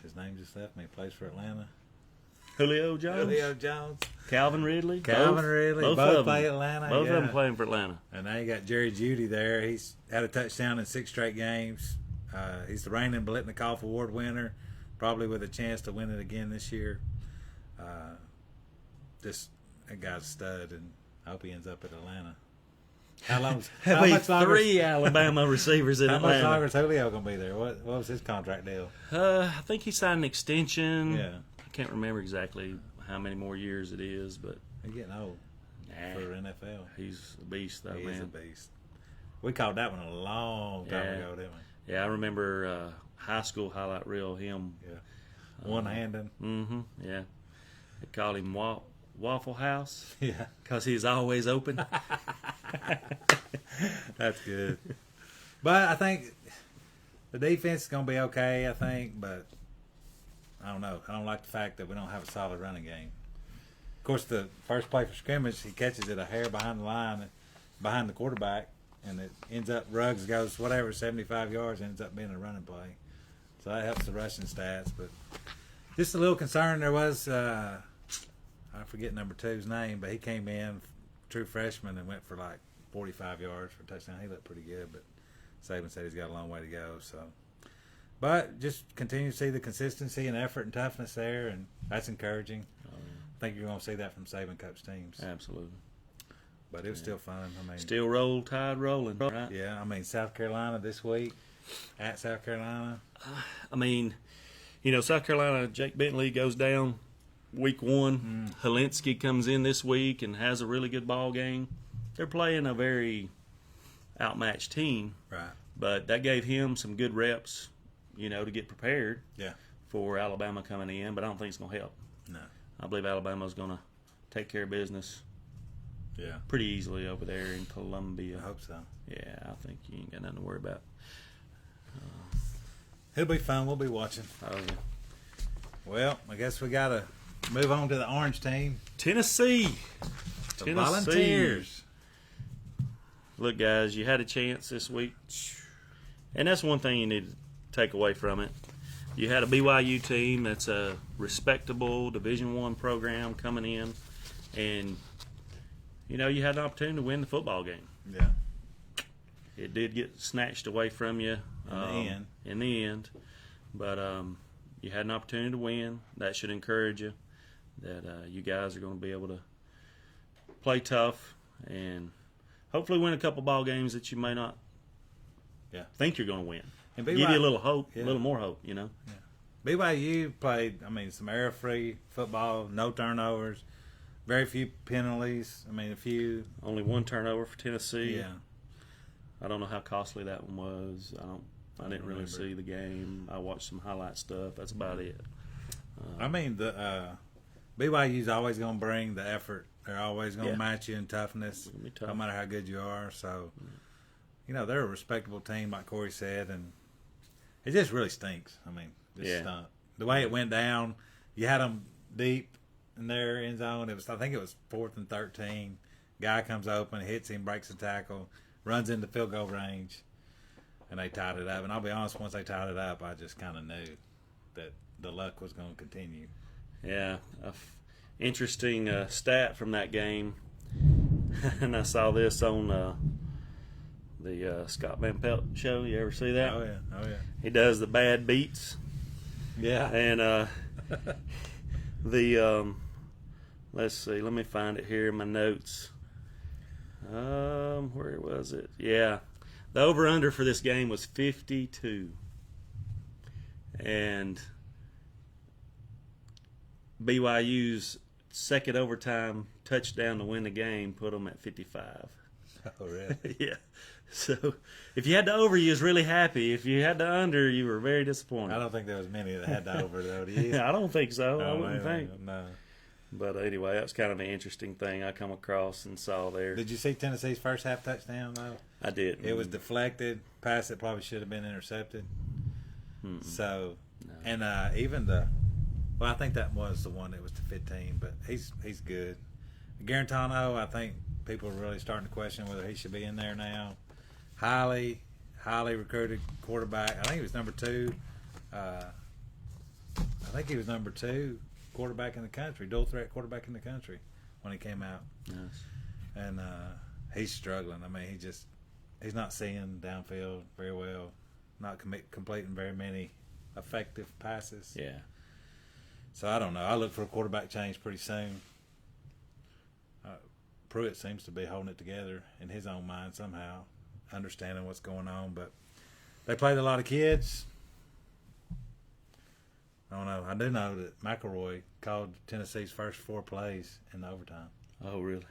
His name just left me. He plays for Atlanta. Julio Jones. Calvin Ridley. Both play Atlanta. Both of them playing for Atlanta. And now you got Jerry Jeudy there. He's had a touchdown in 6 straight games. He's the reigning Biletnikoff Award winner, probably with a chance to win it again this year. That guy's a stud, and I hope he ends up at Atlanta. How much longer? 3 Alabama receivers in Atlanta. How much longer is Julio going to be there? What was his contract deal? I think he signed an extension. Yeah. I can't remember exactly how many more years it is, but he's getting old for NFL. He's a beast, though, man. He's a beast. We called that one a long time ago, didn't we? Yeah, I remember high school highlight reel him. Yeah. One-handed. Mm-hmm, yeah. They called him Waffle House. Yeah. Because he's always open. That's good. But I think the defense is going to be okay, but I don't know. I don't like the fact that we don't have a solid running game. Of course, the first play for scrimmage, he catches it a hair behind the line, behind the quarterback, and it ends up, Ruggs goes 75 yards, ends up being a running play. So that helps the rushing stats. But just a little concern there was, I forget number 2's name, but he came in, true freshman, and went for like 45 yards for a touchdown. He looked pretty good, but Saban said he's got a long way to go. But just continue to see the consistency and effort and toughness there, and that's encouraging. I think you're going to see that from Saban coach teams. Absolutely. But it was still fun. Still roll tide rolling, right? Yeah, South Carolina this week, at South Carolina. South Carolina, Jake Bentley goes down week 1. Helinski comes in this week and has a really good ball game. They're playing a very outmatched team. Right. But that gave him some good reps, to get prepared for Alabama coming in. But I don't think it's going to help. No. I believe Alabama's going to take care of business pretty easily over there in Columbia. I hope so. Yeah, I think you ain't got nothing to worry about. It'll be fun. We'll be watching. Oh, yeah. Well, I guess we got to move on to the orange team. Tennessee. The Volunteers. Look, guys, you had a chance this week. And that's one thing you need to take away from it. You had a BYU team that's a respectable Division I program coming in. And, you had an opportunity to win the football game. Yeah. It did get snatched away from you in the end. But you had an opportunity to win. That should encourage you that you guys are going to be able to play tough and hopefully win a couple ball games that you may not think you're going to win. And give you a little hope, a little more hope, Yeah. BYU played, some error-free football, no turnovers, very few penalties. A few. Only one turnover for Tennessee. Yeah. I don't know how costly that one was. I didn't really see the game. I watched some highlight stuff. That's about it. The BYU's always going to bring the effort. They're always going to match you in toughness, It's gonna be tough. no matter how good you are. So, they're a respectable team, like Corey said, and it just really stinks. Stunk. The way it went down, you had them deep in their end zone. I think it was 4th and 13. Guy comes open, hits him, breaks the tackle, runs into field goal range, and they tied it up. And I'll be honest, once they tied it up, I just kind of knew that the luck was going to continue. Yeah, interesting stat from that game, and I saw this on the Scott Van Pelt show. You ever see that? Oh yeah. He does the bad beats. Yeah. And let's see, let me find it here in my notes. Where was it? Yeah. The over-under for this game was 52. And BYU's second overtime touchdown to win the game put them at 55. Oh, really? Yeah. So if you had the over, you was really happy. If you had the under, you were very disappointed. I don't think there was many that had the over, though. Do you? I don't think so. I wouldn't think. No. But anyway, that was kind of an interesting thing I come across and saw there. Did you see Tennessee's first half touchdown, though? I did. It was deflected, pass that probably should have been intercepted. Mm-mm. So, No. and even I think that was the one that was to 15, but he's good. Garantano, I think people are really starting to question whether he should be in there now. Highly recruited quarterback. I think he was number 2. Quarterback in the country, dual threat quarterback in the country when he came out. Yes. And he's struggling. He's not seeing downfield very well, not completing very many effective passes. Yeah. So I don't know. I look for a quarterback change pretty soon. Pruitt seems to be holding it together in his own mind somehow, understanding what's going on. But they played a lot of kids. I don't know. I do know that McElroy called Tennessee's first 4 plays in the overtime. Oh, really?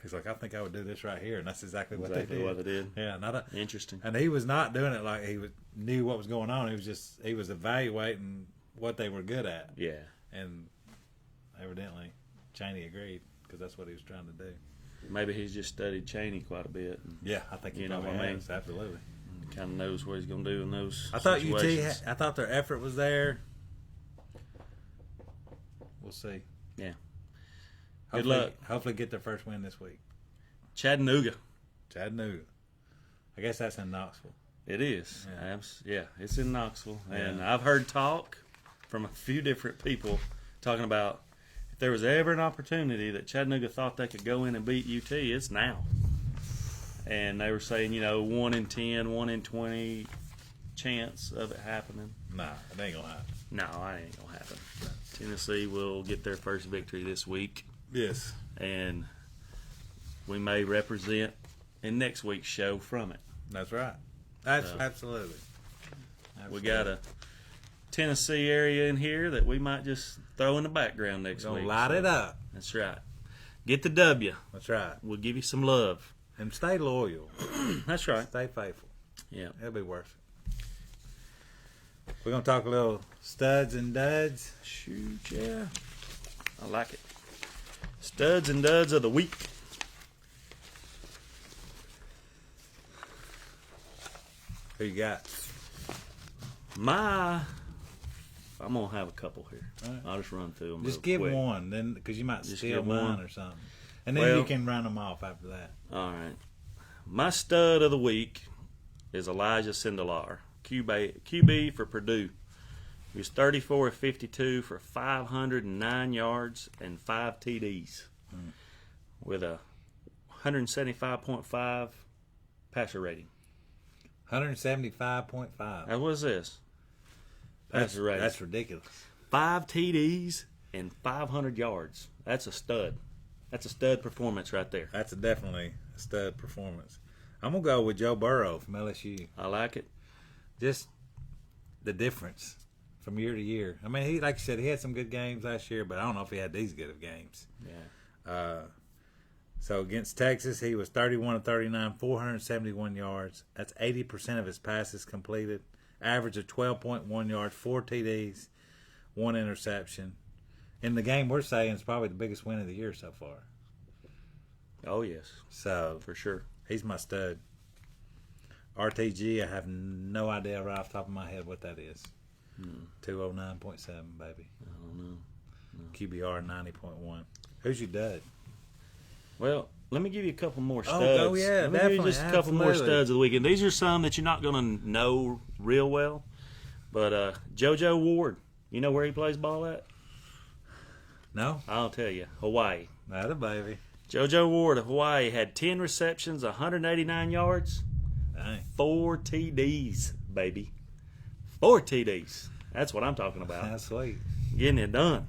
He's like, I think I would do this right here, and that's exactly what they did. Yeah, Interesting. And he was not doing it like knew what was going on. He was evaluating what they were good at. Yeah. And evidently, Chaney agreed because that's what he was trying to do. Maybe he's just studied Chaney quite a bit. Yeah, I think he probably has. Absolutely. Kind of knows what he's going to do in those I thought situations. I thought their effort was there. We'll see. Yeah. Good luck. Hopefully get their first win this week. Chattanooga. I guess that's in Knoxville. It is. Yeah. It's in Knoxville. Yeah. And I've heard talk from a few different people talking about if there was ever an opportunity that Chattanooga thought they could go in and beat UT, it's now. And they were saying, 1 in 10, 1 in 20 chance of it happening. Nah, it ain't going to happen. No, it ain't going to happen. Tennessee will get their first victory this week. Yes. And we may represent in next week's show from it. That's right. Absolutely. We got a Tennessee area in here that we might just throw in the background next week. Light it up. That's right. Get the W. That's right. We'll give you some love. And stay loyal. That's right. Stay faithful. Yeah. It'll be worth it. We're going to talk a little studs and duds. Shoot, yeah. I like it. Studs and duds of the week. Who you got? I'm going to have a couple here. Right. I'll just run through them Just real give quick. one, then because you might Just steal give mine one. or something. And then you can run them off after that. All right. My stud of the week is Elijah Sindelar, QB for Purdue. He was 34 of 52 for 509 yards and 5 TDs with a 175.5 passer rating. 175.5. Now, what is this? Passer rating. That's ridiculous. 5 TDs and 500 yards. That's a stud. That's a stud performance right there. That's definitely a stud performance. I'm going to go with Joe Burrow from LSU. I like it. Just the difference from year to year. I mean, he like you said, he had some good games last year, but I don't know if he had these good of games. Yeah. So against Texas, he was 31 of 39, 471 yards. That's 80% of his passes completed. Average of 12.1 yards, 4 TDs, 1 interception. In the game we're saying it's probably the biggest win of the year so far. Oh, yes. So For sure. he's my stud. RTG, I have no idea right off the top of my head what that is. 209.7, baby. I don't know. QBR 90.1. Who's your dud? Well, let me give you a couple more studs. Oh, yeah, let me give definitely, you just a couple more absolutely. studs of the weekend. These are some that you're not going to know real well. But JoJo Ward, you know where he plays ball at? No? I'll tell you. Hawaii. Not a baby. JoJo Ward of Hawaii had 10 receptions, 189 yards, Dang. 4 TDs, baby. 4 TDs. That's what I'm talking about. That's sweet. Getting it done.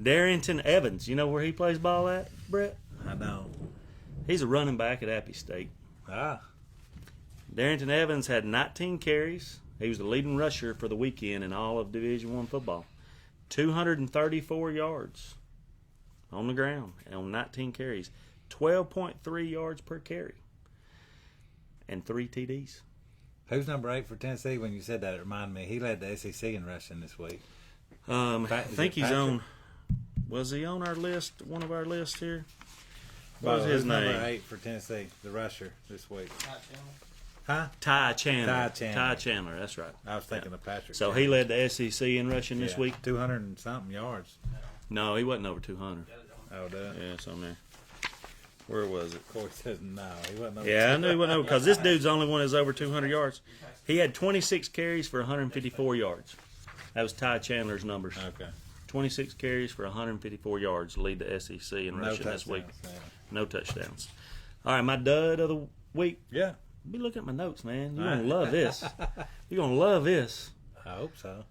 Darrington Evans, you know where he plays ball at, Brett? I know. He's a running back at Appy State. Ah. Darrington Evans had 19 carries. He was the leading rusher for the weekend in all of Division I football. 234 yards on the ground and on 19 carries. 12.3 yards per carry. And 3 TDs. Who's number 8 for Tennessee? When you said that, it reminded me. He led the SEC in rushing this week. I Is think it he's Patrick? on. Was he on our list? One of our lists here. What was Who's his number name? 8 for Tennessee, the rusher this week? Huh? Ty Chandler. Ty Chandler. Ty Chandler. That's right. I was thinking of Patrick. So he led the SEC in rushing this week. 200 and something yards. No, he wasn't over 200. Oh, duh. Yeah, it's on there. Where was it? Corey says no. He wasn't over Yeah, I knew he wasn't over because this dude's the only one that's over 200 yards. He had 26 carries for 154 yards. That was Ty Chandler's numbers. Okay. 26 carries for 154 yards to lead the SEC in No rushing this week. touchdowns. Yeah. No touchdowns. All right, my dud of the week. Yeah. Be looking at my notes, man. You're going to love this. You're going to love this. I hope so.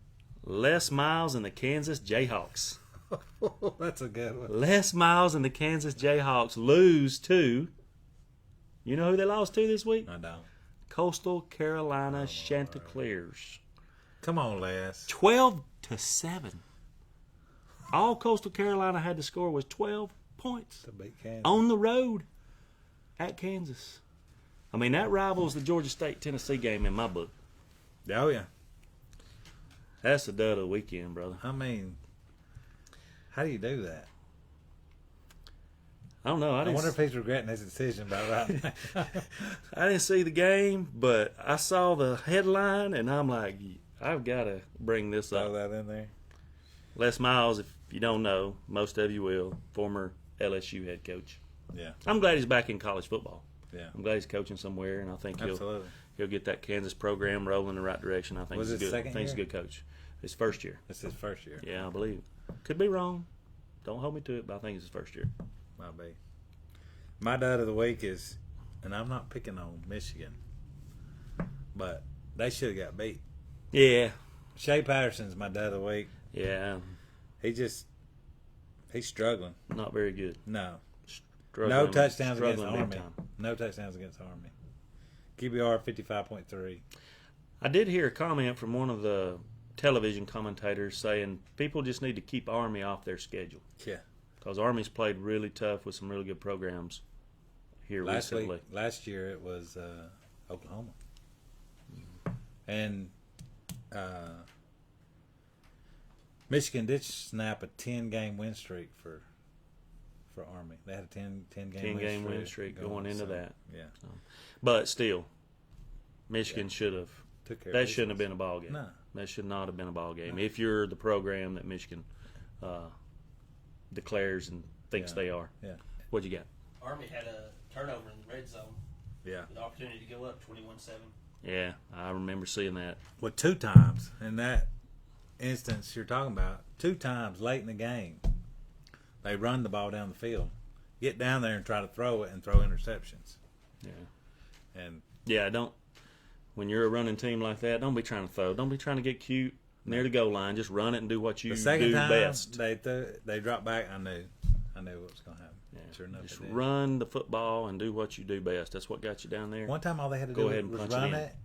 Les Miles and the Kansas Jayhawks. That's a good one. Les Miles and the Kansas Jayhawks lose to, you know who they lost to this week? I don't. Coastal Carolina Chanticleers. Come on, Les. 12-7. All Coastal Carolina had to score was 12 points To beat Kansas. on the road at Kansas. I mean, that rivals the Georgia State-Tennessee game in my book. Oh, yeah. That's the dud of the weekend, brother. I mean, how do you do that? I don't know. I wonder if he's regretting his decision about right now. I didn't see the game, but I saw the headline, and I'm like, I've got to bring this Throw up. that in there. Les Miles, if you don't know, most of you will, former LSU head coach. Yeah. I'm glad he's back in college football. Yeah. I'm glad he's coaching somewhere, and I think Absolutely. he'll get that Kansas program rolling in the right direction. I think Was he's it good. second I think he's a year? good coach. His first year. It's his first year. Yeah, I believe. Could be wrong. Don't hold me to it, but I think it's his first year. Might be. My dud of the week is, and I'm not picking on Michigan, but they should have got beat. Yeah. Shea Patterson's my dud of the week. Yeah. He's struggling. Not very good. No. Struggling, No touchdowns against struggling big Army. time. No touchdowns against Army. QBR 55.3. I did hear a comment from one of the television commentators saying people just need to keep Army off their schedule Yeah. because Army's played really tough with some really good programs here recently. Last year it was Oklahoma. And Michigan did snap a 10-game win streak for Army. They had a 10-game win streak going into that. Yeah. But still, Michigan should have. Took care of That shouldn't have business. been a ball game. No. That should not have been a ball game. If you're the program that Michigan declares and thinks Yeah. they are. Yeah. What you got? Army had a turnover in the red zone. Yeah. With the opportunity to go up 21-7. Yeah, I remember seeing that. Well, 2 times in that instance you're talking about. 2 times late in the game, they run the ball down the field, get down there and try to throw it and throw interceptions. Yeah. And Yeah, don't. When you're a running team like that, don't be trying to throw. Don't be trying to get cute near the goal line. Just run it and do what you the second do time best. they dropped back, I knew what was going to happen. Yeah. Sure enough, Just it did. run the football and do what you do best. That's what got you down there. One time all they had to Go do ahead and was punch it run in. it,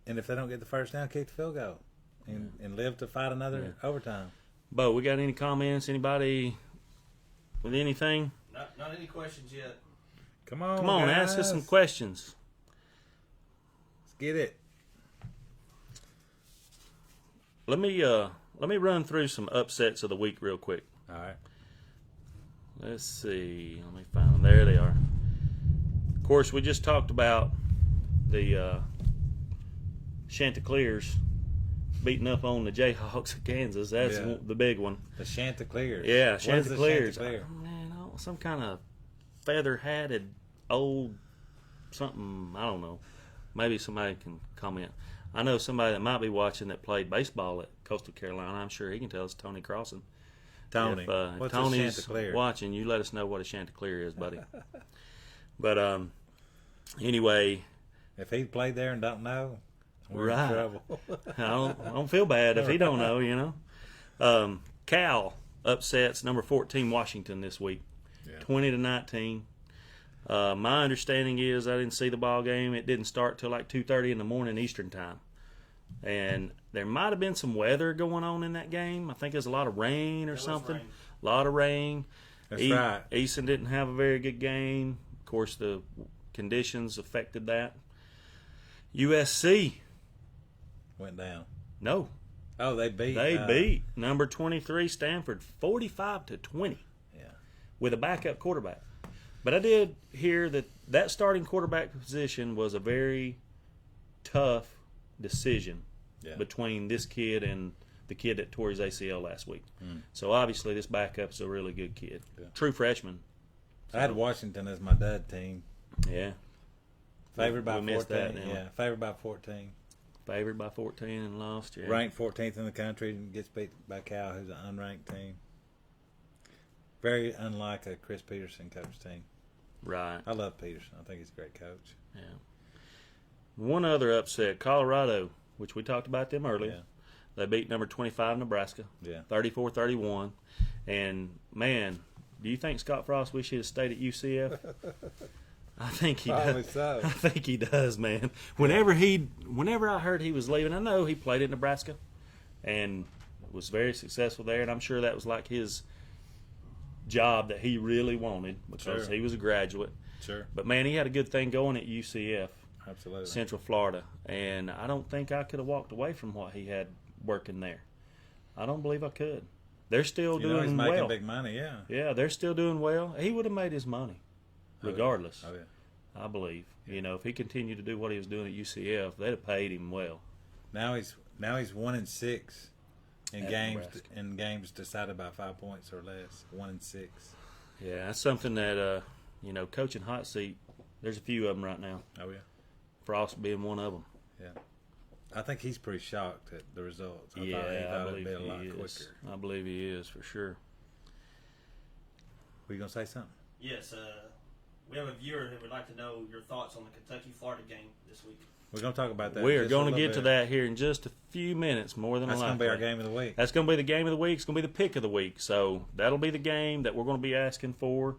and if they don't get the first down, kick the field goal. and live to fight another overtime. Bo, we got any comments? Anybody with anything? Not any questions yet. Come on, Ask us guys. some questions. Let's get it. Let me run through some upsets of the week real quick. All right. Let's see. Let me find them. There they are. Of course, we just talked about the Chanticleers beating up on the Jayhawks of Kansas. That's the big one. The Chanticleers. Yeah, What is the Chanticleers. Chanticleer? Oh, man, some kind of feather-hatted old something. I don't know. Maybe somebody can comment. I know somebody that might be watching that played baseball at Coastal Carolina. I'm sure he can tell us. Tony Crossan. Tony. If What's Tony's a Chanticleer? watching, you let us know what a Chanticleer is, buddy. But anyway, If he played there and don't know, we're Right. in trouble. I don't feel bad if he don't know, Cal upsets number 14 Washington this week, 20-19. My understanding is I didn't see the ball game. It didn't start till like 2:30 in the morning Eastern time, and there might have been some weather going on in that game. I think there's a lot of rain or something. rain. A lot of rain. That's right. Easton didn't have a very good game. Of course, the conditions affected that. USC, Went down. no. Oh, they beat. They beat number 23 Stanford 45-20 Yeah. with a backup quarterback. But I did hear that starting quarterback position was a very tough decision between this kid and the kid that tore his ACL last week. So obviously this backup's a really good kid. Yeah. True freshman. I had Washington as my dud team. Yeah. Favored by We missed 14. that, didn't we? Yeah, favored by 14. Favored by 14 and lost. Yeah. Ranked 14th in the country and gets beat by Cal, who's an unranked team. Very unlike a Chris Peterson coach team. Right. I love Peterson. I think he's a great coach. Yeah. One other upset, Colorado, which we talked about them earlier. Yeah. They beat number 25 Nebraska, Yeah. 34-31. And, man, do you think Scott Frost wish he'd have stayed at UCF? I think he Probably does. so. I think he does, man. Whenever I heard he was leaving, I know he played at Nebraska and was very successful there, and I'm sure that was like his job that he really wanted because Sure. he was a graduate. Sure. But, man, he had a good thing going at UCF. Absolutely. Central Florida, and I don't think I could have walked away from what he had working there. I don't believe I could. They're still He's doing making well. big money, yeah. Yeah, they're still doing well. He would have made his money, regardless. Oh, yeah. I believe. If he continued to do what he was doing at UCF, they'd have paid him well. Now he's 1-6 in At games Nebraska. decided by 5 points or less. 1-6. Yeah, that's something that coaching hot seat. There's a few of them right now. Oh yeah. Frost being one of them. Yeah. I think he's pretty shocked at the results. I Yeah, thought I it'd believe be a lot he is. quicker. I believe he is for sure. Were you gonna say something? Yes, we have a viewer who would like to know your thoughts on the Kentucky-Florida game this week. We're gonna talk about that. We in are just a going to little get to bit. that here in just a few minutes, more than That's likely. gonna be our game of the week. That's going to be the game of the week. It's going to be the pick of the week. So that'll be the game that we're going to be asking for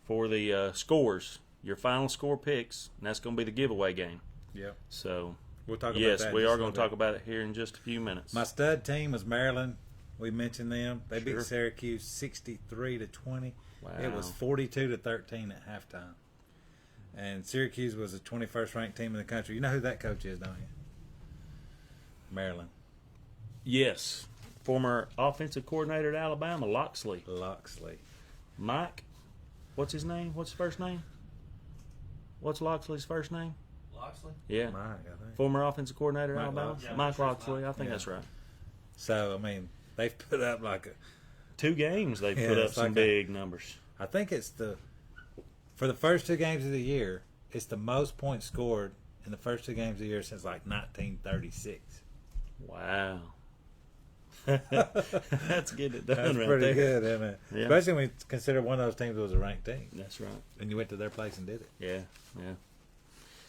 the scores, your final score picks, and that's going to be the giveaway game. Yeah. So, We'll talk about yes, that. in we just are a going to little talk about it here in just a few minutes. bit. My stud team was Maryland. We mentioned them. They Sure. beat Syracuse 63-20. Wow. It was 42-13 at halftime. And Syracuse was the 21st ranked team in the country. You know who that coach is, don't you? Maryland. Yes. Former offensive coordinator at Alabama, Loxley. Mike, what's his name? What's his first name? What's Loxley's first name? Loxley? Yeah. Mike, I think. Former offensive coordinator at Mike Alabama? Loxley. Yeah, Mike sure it's Loxley. Mike. I think Yeah. that's right. So, I mean, they've put up like a 2 games they've Yeah, put up it's some like big numbers. I think it's for the first 2 games of the year, it's the most points scored in the first 2 games of the year since like 1936. Wow. That's getting it done That's right pretty there. good, isn't it? Yeah. Especially when you consider one of those teams was a ranked team. That's right. And you went to their place and did it. Yeah, yeah.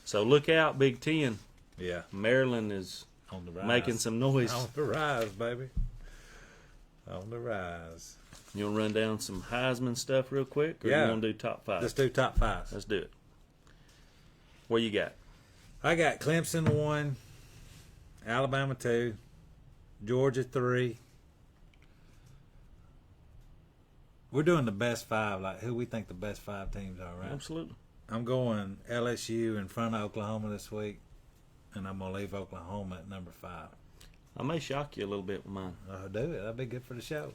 So look out, Big Ten. Yeah. Maryland is On the rise. making some noise. On the rise, baby. On the rise. You want to run down some Heisman stuff real quick, or Yeah. you want to do top 5? Let's do top 5. Let's do it. What you got? I got Clemson 1, Alabama 2, Georgia 3. We're doing the best 5, like who we think the best 5 teams are, right? Absolutely. I'm going LSU in front of Oklahoma this week, and I'm going to leave Oklahoma at number 5. I may shock you a little bit with mine. I'll do it. That'll be good for the show.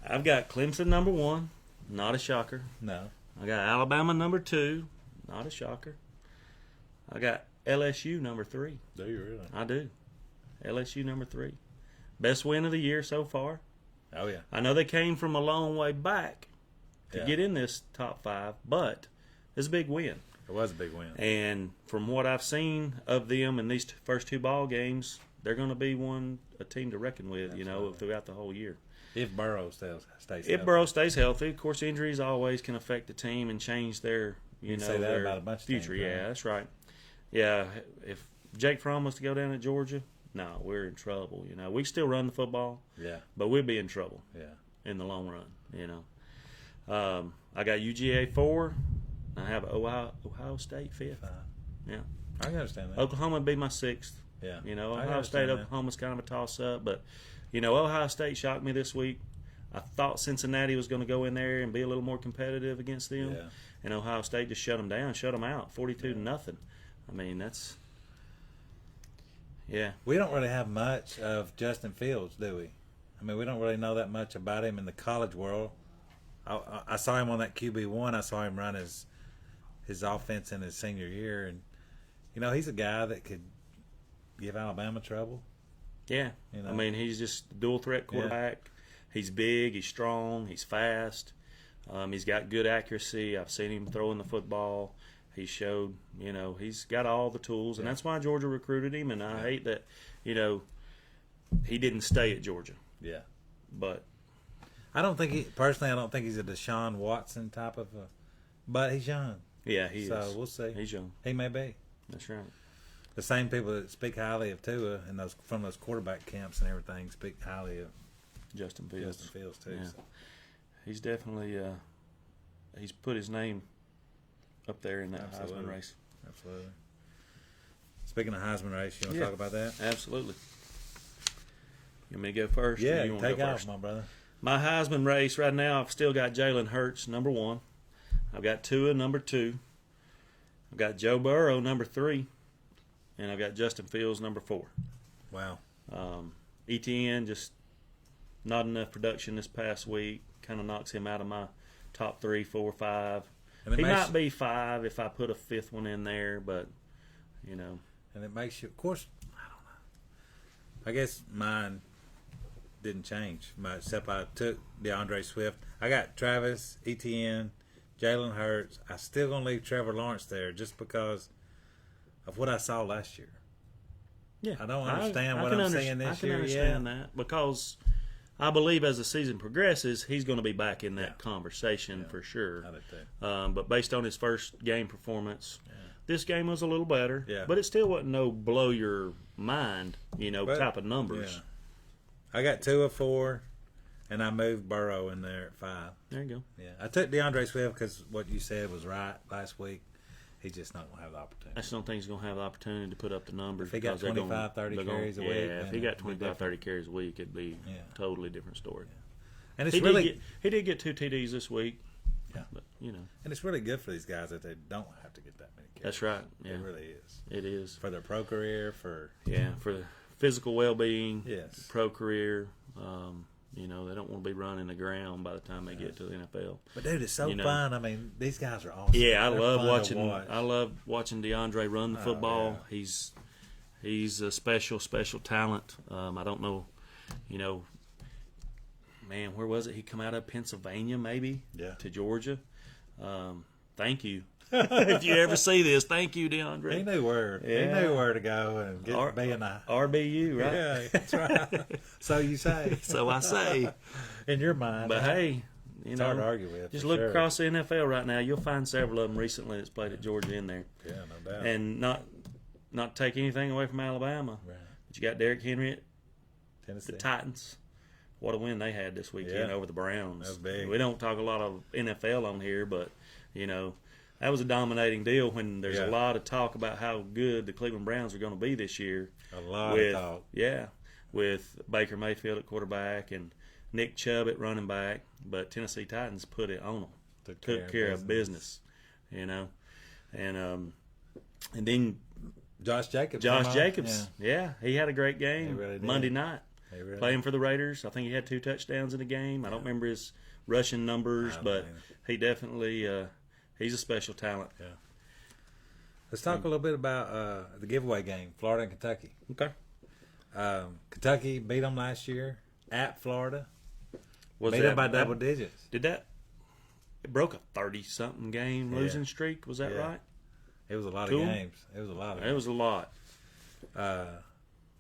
I've got Clemson number 1. Not a shocker. No. I got Alabama number 2. Not a shocker. I got LSU number 3. Do you really? I do. LSU number 3. Best win of the year so far. Oh, yeah. I know they came from a long way back to Yeah. get in this top 5, but it's a big win. It was a big win. And from what I've seen of them in these first 2 ball games, they're going to be a team to reckon with, throughout the whole year. If Burrow stays healthy. If Burrow stays healthy, of course, injuries always can affect the team and change their, You say that their about a bunch of future. teams, right? Yeah, that's right. Yeah, if Jake Fromm was to go down at Georgia, no, we're in trouble. We still run the football, Yeah. but we'd be in trouble Yeah. in the long run. I got UGA 4. I have Ohio State 5th. 5. Yeah, I can understand that. Oklahoma would be my 6th. Yeah. I Ohio understand State, that. Oklahoma's kind of a toss-up, but Ohio State shocked me this week. I thought Cincinnati was going to go in there and be a little more competitive against them, Yeah. and Ohio State just shut them out, 42-0. I mean, that's We don't really have much of Justin Fields, do we? I mean, we don't really know that much about him in the college world. I saw him on that QB1. I saw him run his offense in his senior year, and he's a guy that could give Alabama trouble. Yeah. I mean, he's just a dual threat quarterback. Yeah. He's big, he's strong, he's fast. He's got good accuracy. I've seen him throwing the football. He showed, he's got all the tools, and that's why Georgia recruited him. And I hate that, he didn't stay at Georgia. Yeah. But I don't think he's a Deshaun Watson type of but he's young. Yeah, he is. So we'll see. He's young. He may be. That's right. The same people that speak highly of Tua and from those quarterback camps and everything speak highly of Justin Fields too. Yeah. So. He's definitely he's put his name up there in that Heisman race. Absolutely. Speaking of Heisman race, you want to talk about that? Absolutely. You want me to go first? Yeah, or you want take to go off, first? my brother. My Heisman race right now, I've still got Jalen Hurts, number 1. I've got Tua, number 2. I've got Joe Burrow, number 3. And I've got Justin Fields, number 4. Wow. ETN, just not enough production this past week. Kind of knocks him out of my top 3, 4, 5. He might be 5 if I put a 5th one in there, but, And it makes you, of course, I don't know. I guess mine didn't change, except I took DeAndre Swift. I got Travis, Etienne, Jalen Hurts. I still going to leave Trevor Lawrence there just because of what I saw last year. Yeah, I don't understand what I'm seeing this year. I can understand that because I believe as the season progresses, he's going to be back in that conversation for sure. I do too. But based on his first game performance, this game was a little better. Yeah. But it still wasn't no blow your mind, type of numbers. Yeah. I got 2 of 4, and I moved Burrow in there at 5. There you go. Yeah, I took DeAndre Swift because what you said was right last week. He's just not going to have the opportunity. I just don't think he's going to have the opportunity to put up the numbers. If he got 25, 30 carries a week. Yeah, if he got 25, 30 carries a week, it'd be a totally different story. Yeah. And it's he did get 2 TDs this week. Yeah. But, And it's really good for these guys that they don't have to get that many carries. That's right. Yeah. It really is. It is. For their pro career, for the physical well-being, yes, pro career. They don't want to be running the ground by the time they get to the NFL. But dude, it's so fun. I mean, these guys are awesome. Yeah, They're I love watching DeAndre run the football. Yeah. He's a special talent. I don't know, man, where was it? He come out of Pennsylvania, maybe, to Georgia. Thank you. If you ever see this, thank you, DeAndre. He knew where. He knew where to go and be in a RBU, right? Yeah, that's right. So you say. So I say. In your mind. But hey, it's hard to argue with. Just look across the NFL right now. You'll find several of them recently that's played at Georgia in there. Yeah, no doubt. And not take anything away from Alabama. Right. But you got Derrick Henry at Tennessee. the Titans. What a win they had this weekend over the Browns. That was big. We don't talk a lot of NFL on here, but, that was a dominating deal when there's a lot of talk about how good the Cleveland Browns are going to be this year. A lot of talk. Yeah. with Baker Mayfield at quarterback and Nick Chubb at running back. But Tennessee Titans put it on them, took care of business, you know. And then Josh Jacobs. Yeah, he had a great game really Monday night. Really Playing for the Raiders. I think he had 2 touchdowns in the game. I don't remember his rushing numbers, but he definitely he's a special talent. Yeah. Let's talk a little bit about the giveaway game, Florida and Kentucky. Okay. Kentucky beat them last year at Florida. Was beat that them by double digits. Did that? It broke a 30-something game losing streak. Was that right? It was a lot of games. It was a lot. It was a lot.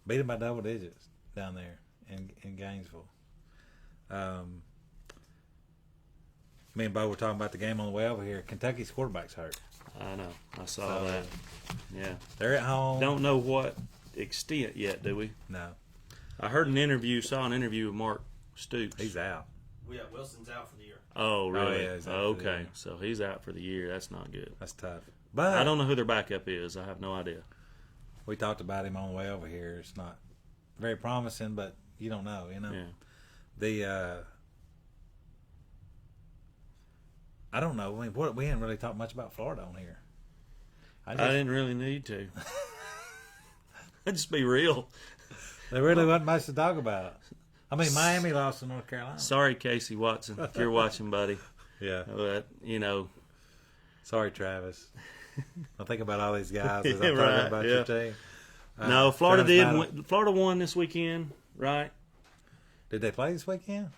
Beat them by double digits down there in Gainesville. Me and Bo were talking about the game on the way over here. Kentucky's quarterback's hurt. I know. I saw that. Yeah. They're at home. Don't know what extent yet, do we? No. I saw an interview with Mark Stoops. He's out. Wilson's out for the year. Oh, really? Yeah, he's out for the year. So he's out for the year. That's not good. That's tough. But I don't know who their backup is. I have no idea. We talked about him on the way over here. It's not very promising, but you don't know, you know. Yeah. I don't know. I mean, we didn't really talk much about Florida on here. I didn't really need to. Let's just be real. There really wasn't much to talk about. I mean, Miami lost to North Carolina. Sorry, Casey Watson, if you're watching, buddy. Yeah. But, you know. Sorry, Travis. I think about all these guys as I'm talking about your team. No, Florida did win. Florida won this weekend, right? Did they play this weekend?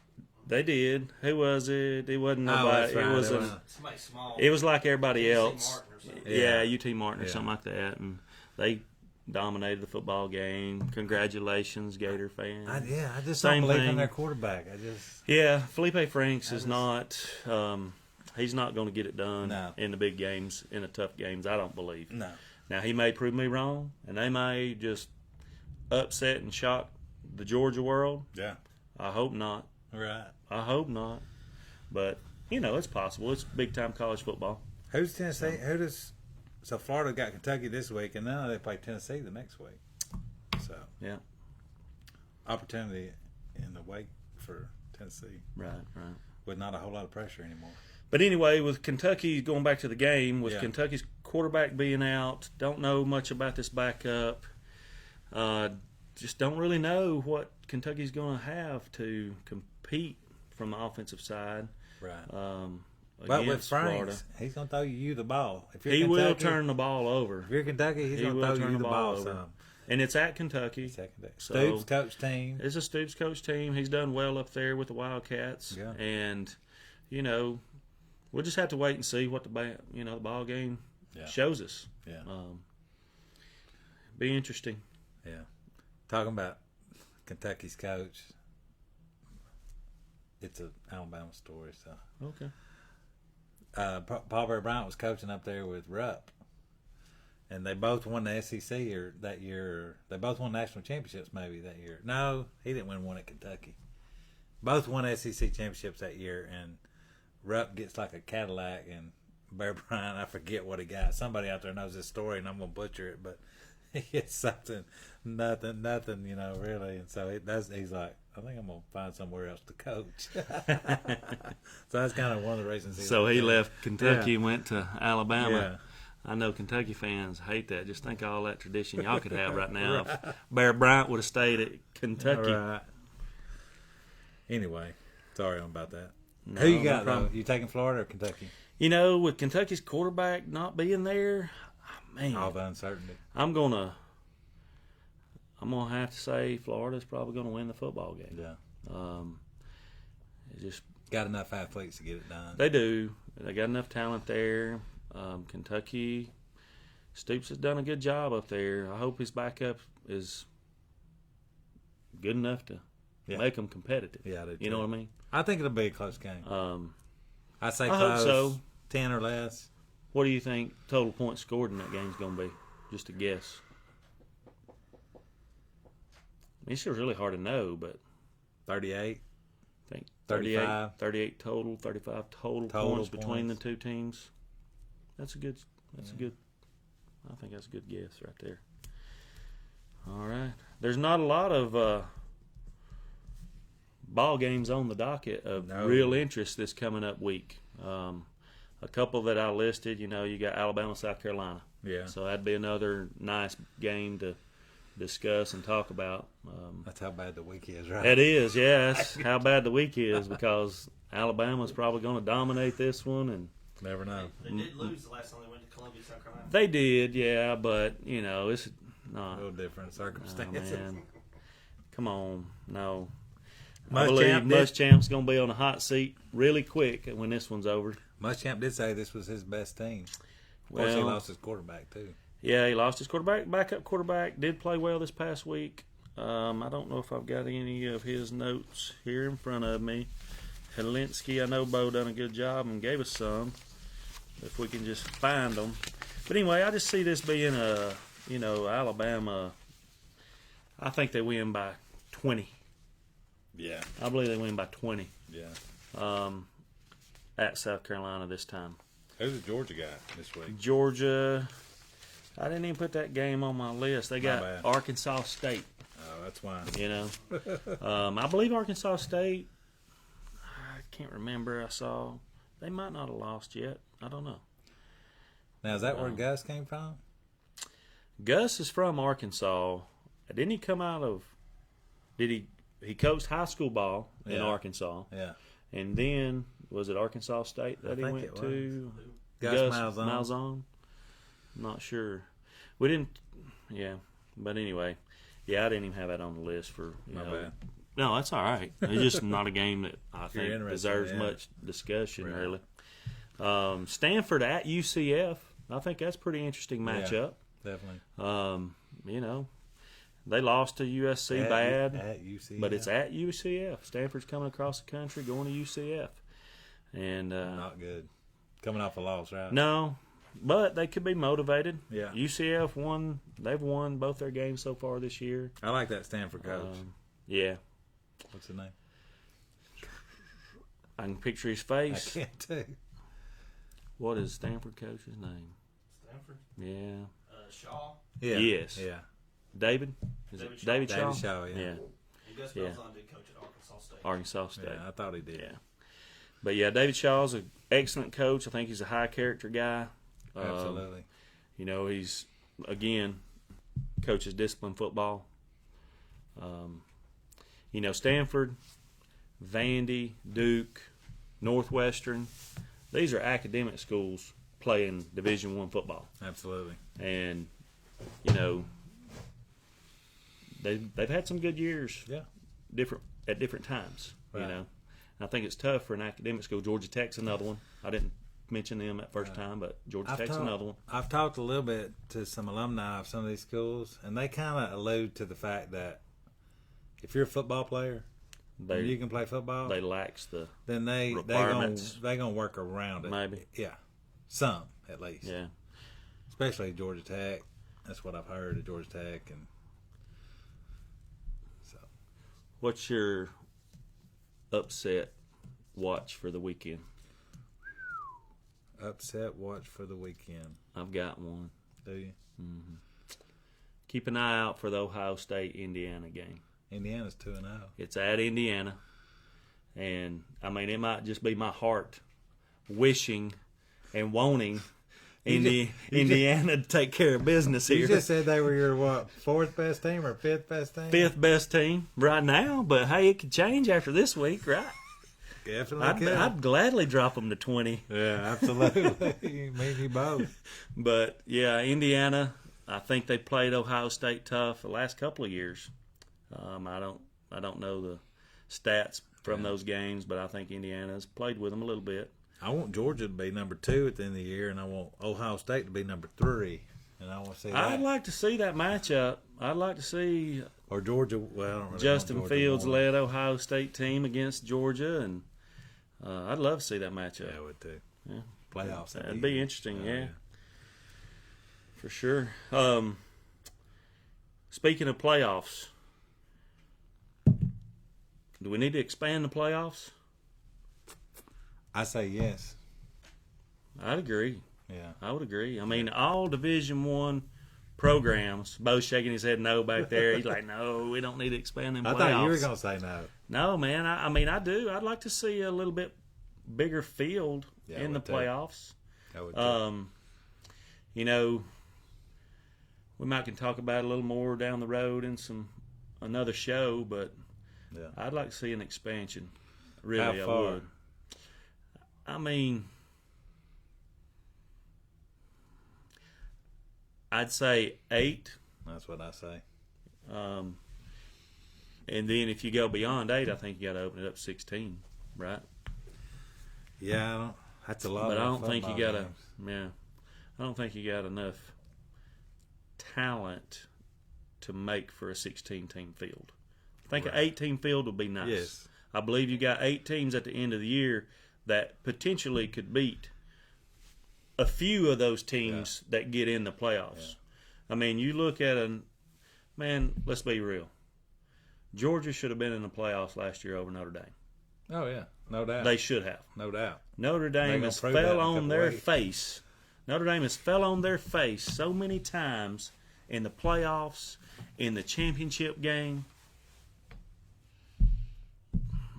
They did. Who was it? It wasn't nobody. Right. It was somebody small. It was like everybody else. Yeah, UT Martin or something like that, and they dominated the football game. Congratulations, Gator fans. I just don't believe in their quarterback. Felipe Franks is not. He's not going to get it done in the big games, in the tough games. I don't believe. No. Now he may prove me wrong, and they may just upset and shock the Georgia world. Yeah. I hope not. Right. I hope not. But it's possible. It's big time college football. Who's Tennessee? So Florida got Kentucky this week, and now they play Tennessee the next week. So opportunity in the wake for Tennessee. Right. With not a whole lot of pressure anymore. But anyway, with Kentucky going back to the game, with Kentucky's quarterback being out, don't know much about this backup. Just don't really know what Kentucky's going to have to compete from the offensive side. Right. But with Franks, he's going to throw you the ball. He will turn the ball over. If you're Kentucky, he's going to throw you the ball some. And it's at Kentucky. Stoops coach team. It's a Stoops coach team. He's done well up there with the Wildcats. Yeah. And, we'll just have to wait and see what the ball game shows us. Yeah. Be interesting. Yeah. Talking about Kentucky's coach, it's an Alabama story. So okay. Paul Bear Bryant was coaching up there with Rupp, and they both won the SEC that year. They both won national championships maybe that year. No, he didn't win one at Kentucky. Both won SEC championships that year, and Rupp gets like a Cadillac, and Bear Bryant, I forget what he got. Somebody out there knows this story, and I'm going to butcher it, but he gets something, nothing, really. And so he's like, I think I'm going to find somewhere else to coach. So that's kind of one of the reasons. He left Kentucky and went to Alabama. Yeah. I know Kentucky fans hate that. Just think of all that tradition y'all could have right now. Right. If Bear Bryant would have stayed at Kentucky. Right. Anyway, sorry about that. No, who you got, though? You taking Florida or Kentucky? With Kentucky's quarterback not being there, man. All the uncertainty. I'm gonna have to say Florida's probably gonna win the football game. Yeah. It just got enough athletes to get it done. They do. They got enough talent there. Kentucky, Stoops has done a good job up there. I hope his backup is good enough to make them competitive. Yeah, you know what I mean? I think it'll be a close game. I say I close, hope so. 10 or less. What do you think total points scored in that game's going to be? Just a guess. It's really hard to know, but 38. I think 35. 38 total, 35 total points between the two teams. That's a good. I think that's a good guess right there. All right. There's not a lot of ball games on the docket of No. real interest this coming up week. A couple that I listed, you got Alabama, South Carolina. Yeah. So that'd be another nice game to discuss and talk about. That's how bad the week is, right? It is, yes. How bad the week is, because Alabama's probably going to dominate this one, and Never know. They did lose the last time they went to Columbia, South Carolina. they did, yeah. But it's A not. little different Oh, circumstances. man. Come on, no. I Muschamp believe did- Muschamp's going to be on a hot seat really quick when this one's over. Muschamp did say this was his best team. Of course, he Well, lost his quarterback, too. yeah, he lost his quarterback. Backup quarterback did play well this past week. I don't know if I've got any of his notes here in front of me. Helinski, I know Bo done a good job and gave us some. If we can just find them. But anyway, I just see this being Alabama. I think they win by 20. Yeah. I believe they win by 20 Yeah. at South Carolina this time. Who's the Georgia guy this week? Georgia, I didn't even put that game on my list. They got bad. Arkansas State. Oh, that's why. I believe Arkansas State, I can't remember. I saw they might not have lost yet. I don't know. Now, is that where Gus came from? Gus is from Arkansas. Didn't he come out of? He coached high school ball in Yeah. Arkansas, Yeah. and then was it Arkansas State that I he think went it to? Gus Malzahn. Malzahn. Not sure. We didn't. Yeah, but anyway, yeah, I didn't even have that on the list for. My bad. No, that's all right. It's just not a game that I think interested, deserves yeah. much discussion, Right. really. Stanford at UCF. I think that's a pretty interesting matchup. Definitely. They lost to USC bad, At UCF. but it's at UCF. Stanford's coming across the country, going to UCF, and Not good. Coming off a loss, right? no, but they could be motivated. Yeah. UCF won. They've won both their games so far this year. I like that Stanford coach. Yeah, What's his name? I can picture his I face. can't too. What is Stanford coach's name? Stanford. Yeah. Shaw. Yeah. Yes. Yeah. David? Is David it Shaw. David Shaw? David Shaw, yeah. Yeah. And Gus Yeah. Malzahn did coach at Arkansas State. Arkansas State. Yeah, I thought he did. Yeah. But yeah, David Shaw's an excellent coach. I think he's a high character guy. Absolutely. He's, again, coaches disciplined football. Stanford, Vandy, Duke, Northwestern, these are academic schools playing Division I football. Absolutely. And, they've had some good years Yeah. at different times, Right. And I think it's tough for an academic school. Georgia Tech's another one. I didn't mention them at first time, but Georgia Tech's another one. I've talked a little bit to some alumni of some of these schools, and they kind of allude to the fact that if you're a football player and you can play football, They lax the then they requirements. gonna work around it. Maybe. Yeah. Some, at least. Yeah. Especially at Georgia Tech. That's what I've heard at Georgia Tech, and so What's your upset watch for the weekend? upset watch for the weekend. I've got one. Do you? Keep an eye out for the Ohio State-Indiana game. Indiana's 2-0. It's at Indiana, and it might just be my heart wishing and wanting Indiana to take care of business here. You just said they were your fourth best team or fifth best team? Fifth best team right now, but hey, it could change after this week, right? Definitely. I'd gladly drop them to 20. Yeah, absolutely. Me and you both. But yeah, Indiana, I think they played Ohio State tough the last couple of years. I don't know the stats from those games, but I think Indiana's played with them a little bit. I want Georgia to be number 2 at the end of the year, and I want Ohio State to be number 3. And I want to see that. I'd like to see that matchup. I'd like to see Or Georgia. Well, I don't really Justin want Georgia Fields more. led Ohio State team against Georgia, and I'd love to see that matchup. Yeah, I would too. Yeah. Playoffs. That'd be interesting, Oh, yeah. For sure. Speaking of playoffs, do we need to expand the playoffs? I say yes. I'd agree. Yeah. I would agree. All Division I programs. Bo's shaking his head no back there. He's like, no, we don't need to expand them playoffs. I thought you were going to say no. No, man. I mean, I do. I'd like to see a little bit bigger field in the playoffs. I would too. You know, we might can talk about it a little more down the road in another show, but I'd like to see an expansion. Really, How far? I would. I mean, I'd say 8. That's what I say. And then if you go beyond 8, I think you got to open it up 16, right? Yeah, that's a lot. But of I don't think you football got games. I don't think you got enough talent to make for a 16-team field. I think an 8-team field would be nice. Yes. I believe you got 8 teams at the end of the year that potentially could beat a few of those teams that get in the playoffs. Yeah. I mean, you look at let's be real. Georgia should have been in the playoffs last year over Notre Dame. Oh, yeah. No doubt. They should have. No doubt. Notre Dame has fell on their face. Notre Dame has fell on their face so many times in the playoffs, in the championship game.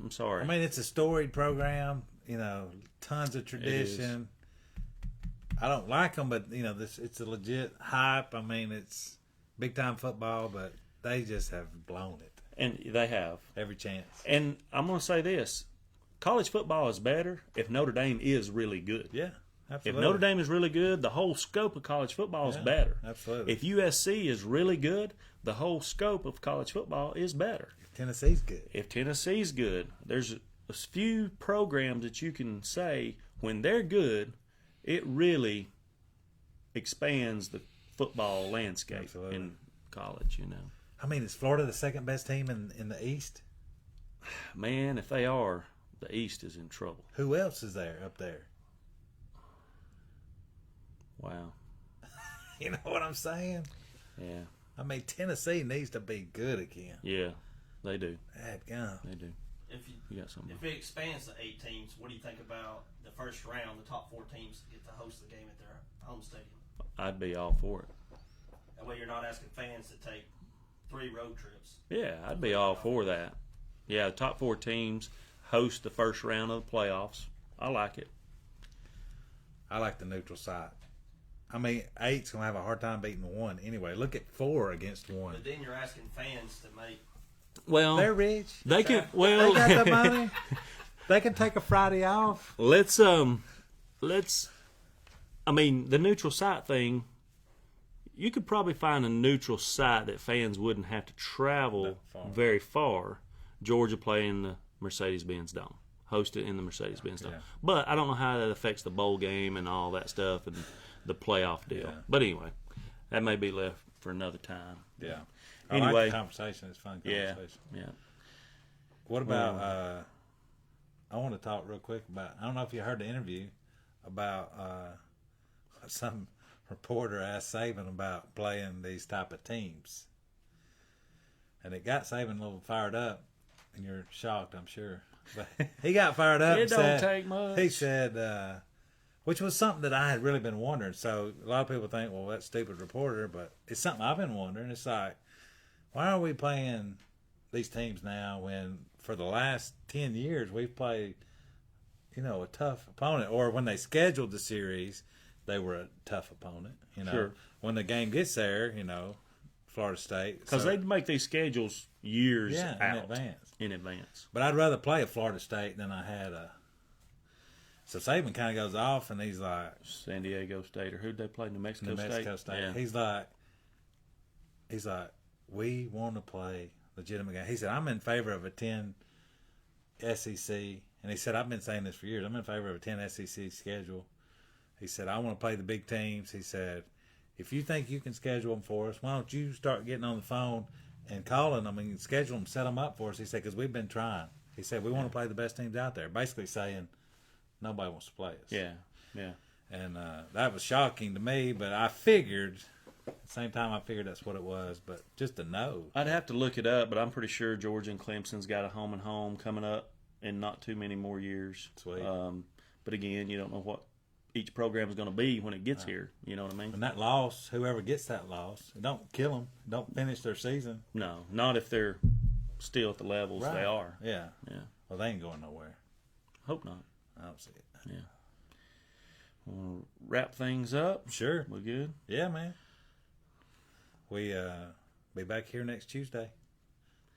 I'm sorry. I mean, it's a storied program, you know, tons of tradition. I don't like them, but, you know, it's a legit hype. I mean, it's big-time football, but they just have blown it. And they have. Every chance. And I'm going to say this. College football is better if Notre Dame is really good. Yeah, absolutely. If Notre Dame is really good, the whole scope of college football is better. Absolutely. If USC is really good, the whole scope of college football is better. If Tennessee's good. If Tennessee's good, there's a few programs that you can say when they're good, it really expands the football landscape in college, you know. I mean, is Florida the second best team in the East? Man, if they are, the East is in trouble. Who else is there up there? Wow. You know what I'm saying? Yeah. I mean, Tennessee needs to be good again. Yeah, they do. Dadgum. They do. If You got something. If it expands to 8 teams, what do you think about the first round, the top 4 teams get to host the game at their home stadium? I'd be all for it. That way you're not asking fans to take 3 road trips. Yeah, I'd be all for that. Yeah, the top 4 teams host the first round of the playoffs. I like it. I like the neutral site. I mean, 8's going to have a hard time beating 1 anyway. Look at 4 against 1. But then you're asking fans to make. Well, They're rich. they can. They Well, got the money. They can take a Friday off. let's. I mean, the neutral site thing. You could probably find a neutral site that fans wouldn't have to travel very far. Georgia playing the Mercedes-Benz Dome, hosted in the Mercedes-Benz Dome. Yeah. But I don't know how that affects the bowl game and all that stuff and the playoff deal. Yeah. But anyway, that may be left for another time. Yeah. Anyway. I like the conversation. It's a fun Yeah, conversation. yeah. What about, I want to talk real quick about, I don't know if you heard the interview about some reporter asked Saban about playing these type of teams. And it got Saban a little fired up, and you're shocked, I'm sure. But he got fired up. It don't take much. He said, which was something that I had really been wondering. So a lot of people think, well, that's stupid reporter, but it's something I've been wondering. It's like, why are we playing these teams now when for the last 10 years we've played, you know, a tough opponent? Or when they scheduled the series, they were a tough opponent. You know, Sure. When the game gets there, you know, Florida State. Because So- they make these schedules years Yeah, in out. advance. In advance. But I'd rather play a Florida State than I had a. So Saban kind of goes off, and he's like, San Diego State, or who'd they play? New Mexico New State? Mexico State. Yeah. He's like, we want to play legitimate game. He said, I'm in favor of a 10 SEC, and he said, I've been saying this for years. I'm in favor of a 10 SEC schedule. He said, I want to play the big teams. He said, if you think you can schedule them for us, why don't you start getting on the phone and calling them and schedule them, set them up for us? He said, because we've been trying. He said, we want to play the best teams out there. Basically saying, nobody wants to play us. Yeah, yeah. And that was shocking to me, but I figured, at the same time I figured that's what it was, but just to know. I'd have to look it up, but I'm pretty sure Georgia and Clemson's got a home and home coming up in not too many more years. Sweet. But again, you don't know what each program is going to be when it gets here. You know what I mean? And that loss, whoever gets that loss, it don't kill them. Don't finish their season. No, not if they're still at the levels Right. they are. Yeah. Yeah. Well, they ain't going nowhere. Hope not. I don't see it. Yeah. We'll wrap things up. Sure. We're good. Yeah, man. We be back here next Tuesday.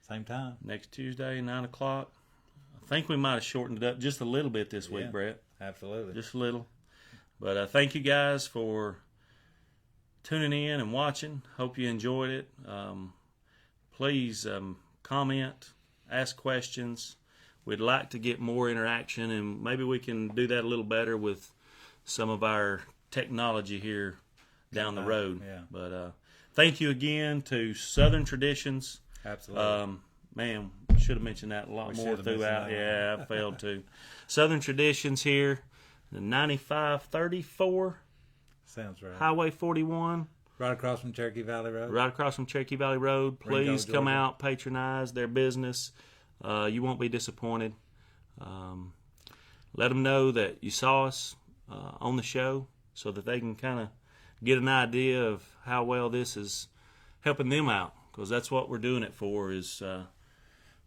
Same time. Next Tuesday, 9 o'clock. I think we might have shortened it up just a little bit this week, Yeah. Brett. Absolutely. Just a little. But thank you guys for tuning in and watching. Hope you enjoyed it. Please comment, ask questions. We'd like to get more interaction, and maybe we can do that a little better with some of our technology here down the road. Yeah. But thank you again to Southern Traditions. Absolutely. Man, should have mentioned that a lot more should have mentioned throughout. that. Yeah, I failed to. Southern Traditions here, the 9534 Sounds right. Highway 41, Right across from Cherokee Valley Road. right across from Cherokee Valley Road. Please Ringo, come Georgia. out, patronize their business. You won't be disappointed. Let them know that you saw us on the show so that they can kind of get an idea of how well this is helping them out, because that's what we're doing it for. Is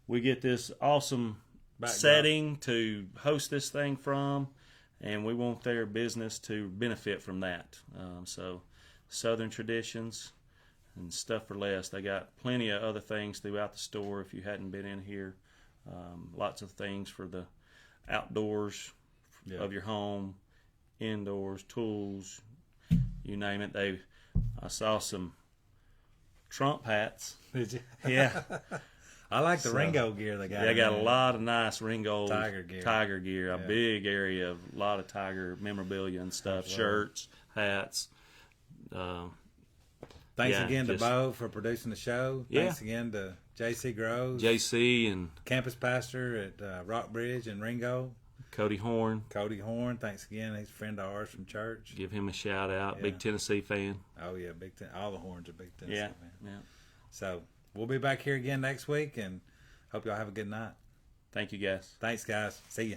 we get this awesome Backdrop. setting to host this thing from, and we want their business to benefit from that. So Southern Traditions and Stuff for Less, they got plenty of other things throughout the store if you hadn't been in here. Lots of things for the outdoors of your home, indoors, tools, you name it. I saw some Trump hats. Did you? Yeah. I like the Ringo gear they got. They in got a there. lot of nice Ringo Tiger gear. a big area of a lot of Tiger memorabilia and stuff, shirts, hats. Thanks Yeah, again to just- Bo for producing the show. Yeah. Thanks again to JC Groves, JC and campus pastor at Rockbridge and Ringo. Cody Horn, Cody Horn, thanks again. He's a friend of ours from church. give him a shout out. Yeah. Big Tennessee fan. Oh yeah, all the Horns are big Tennessee Yeah, fans. yeah. So we'll be back here again next week, and hope y'all have a good night. Thank you, guys. Thanks, guys. See ya.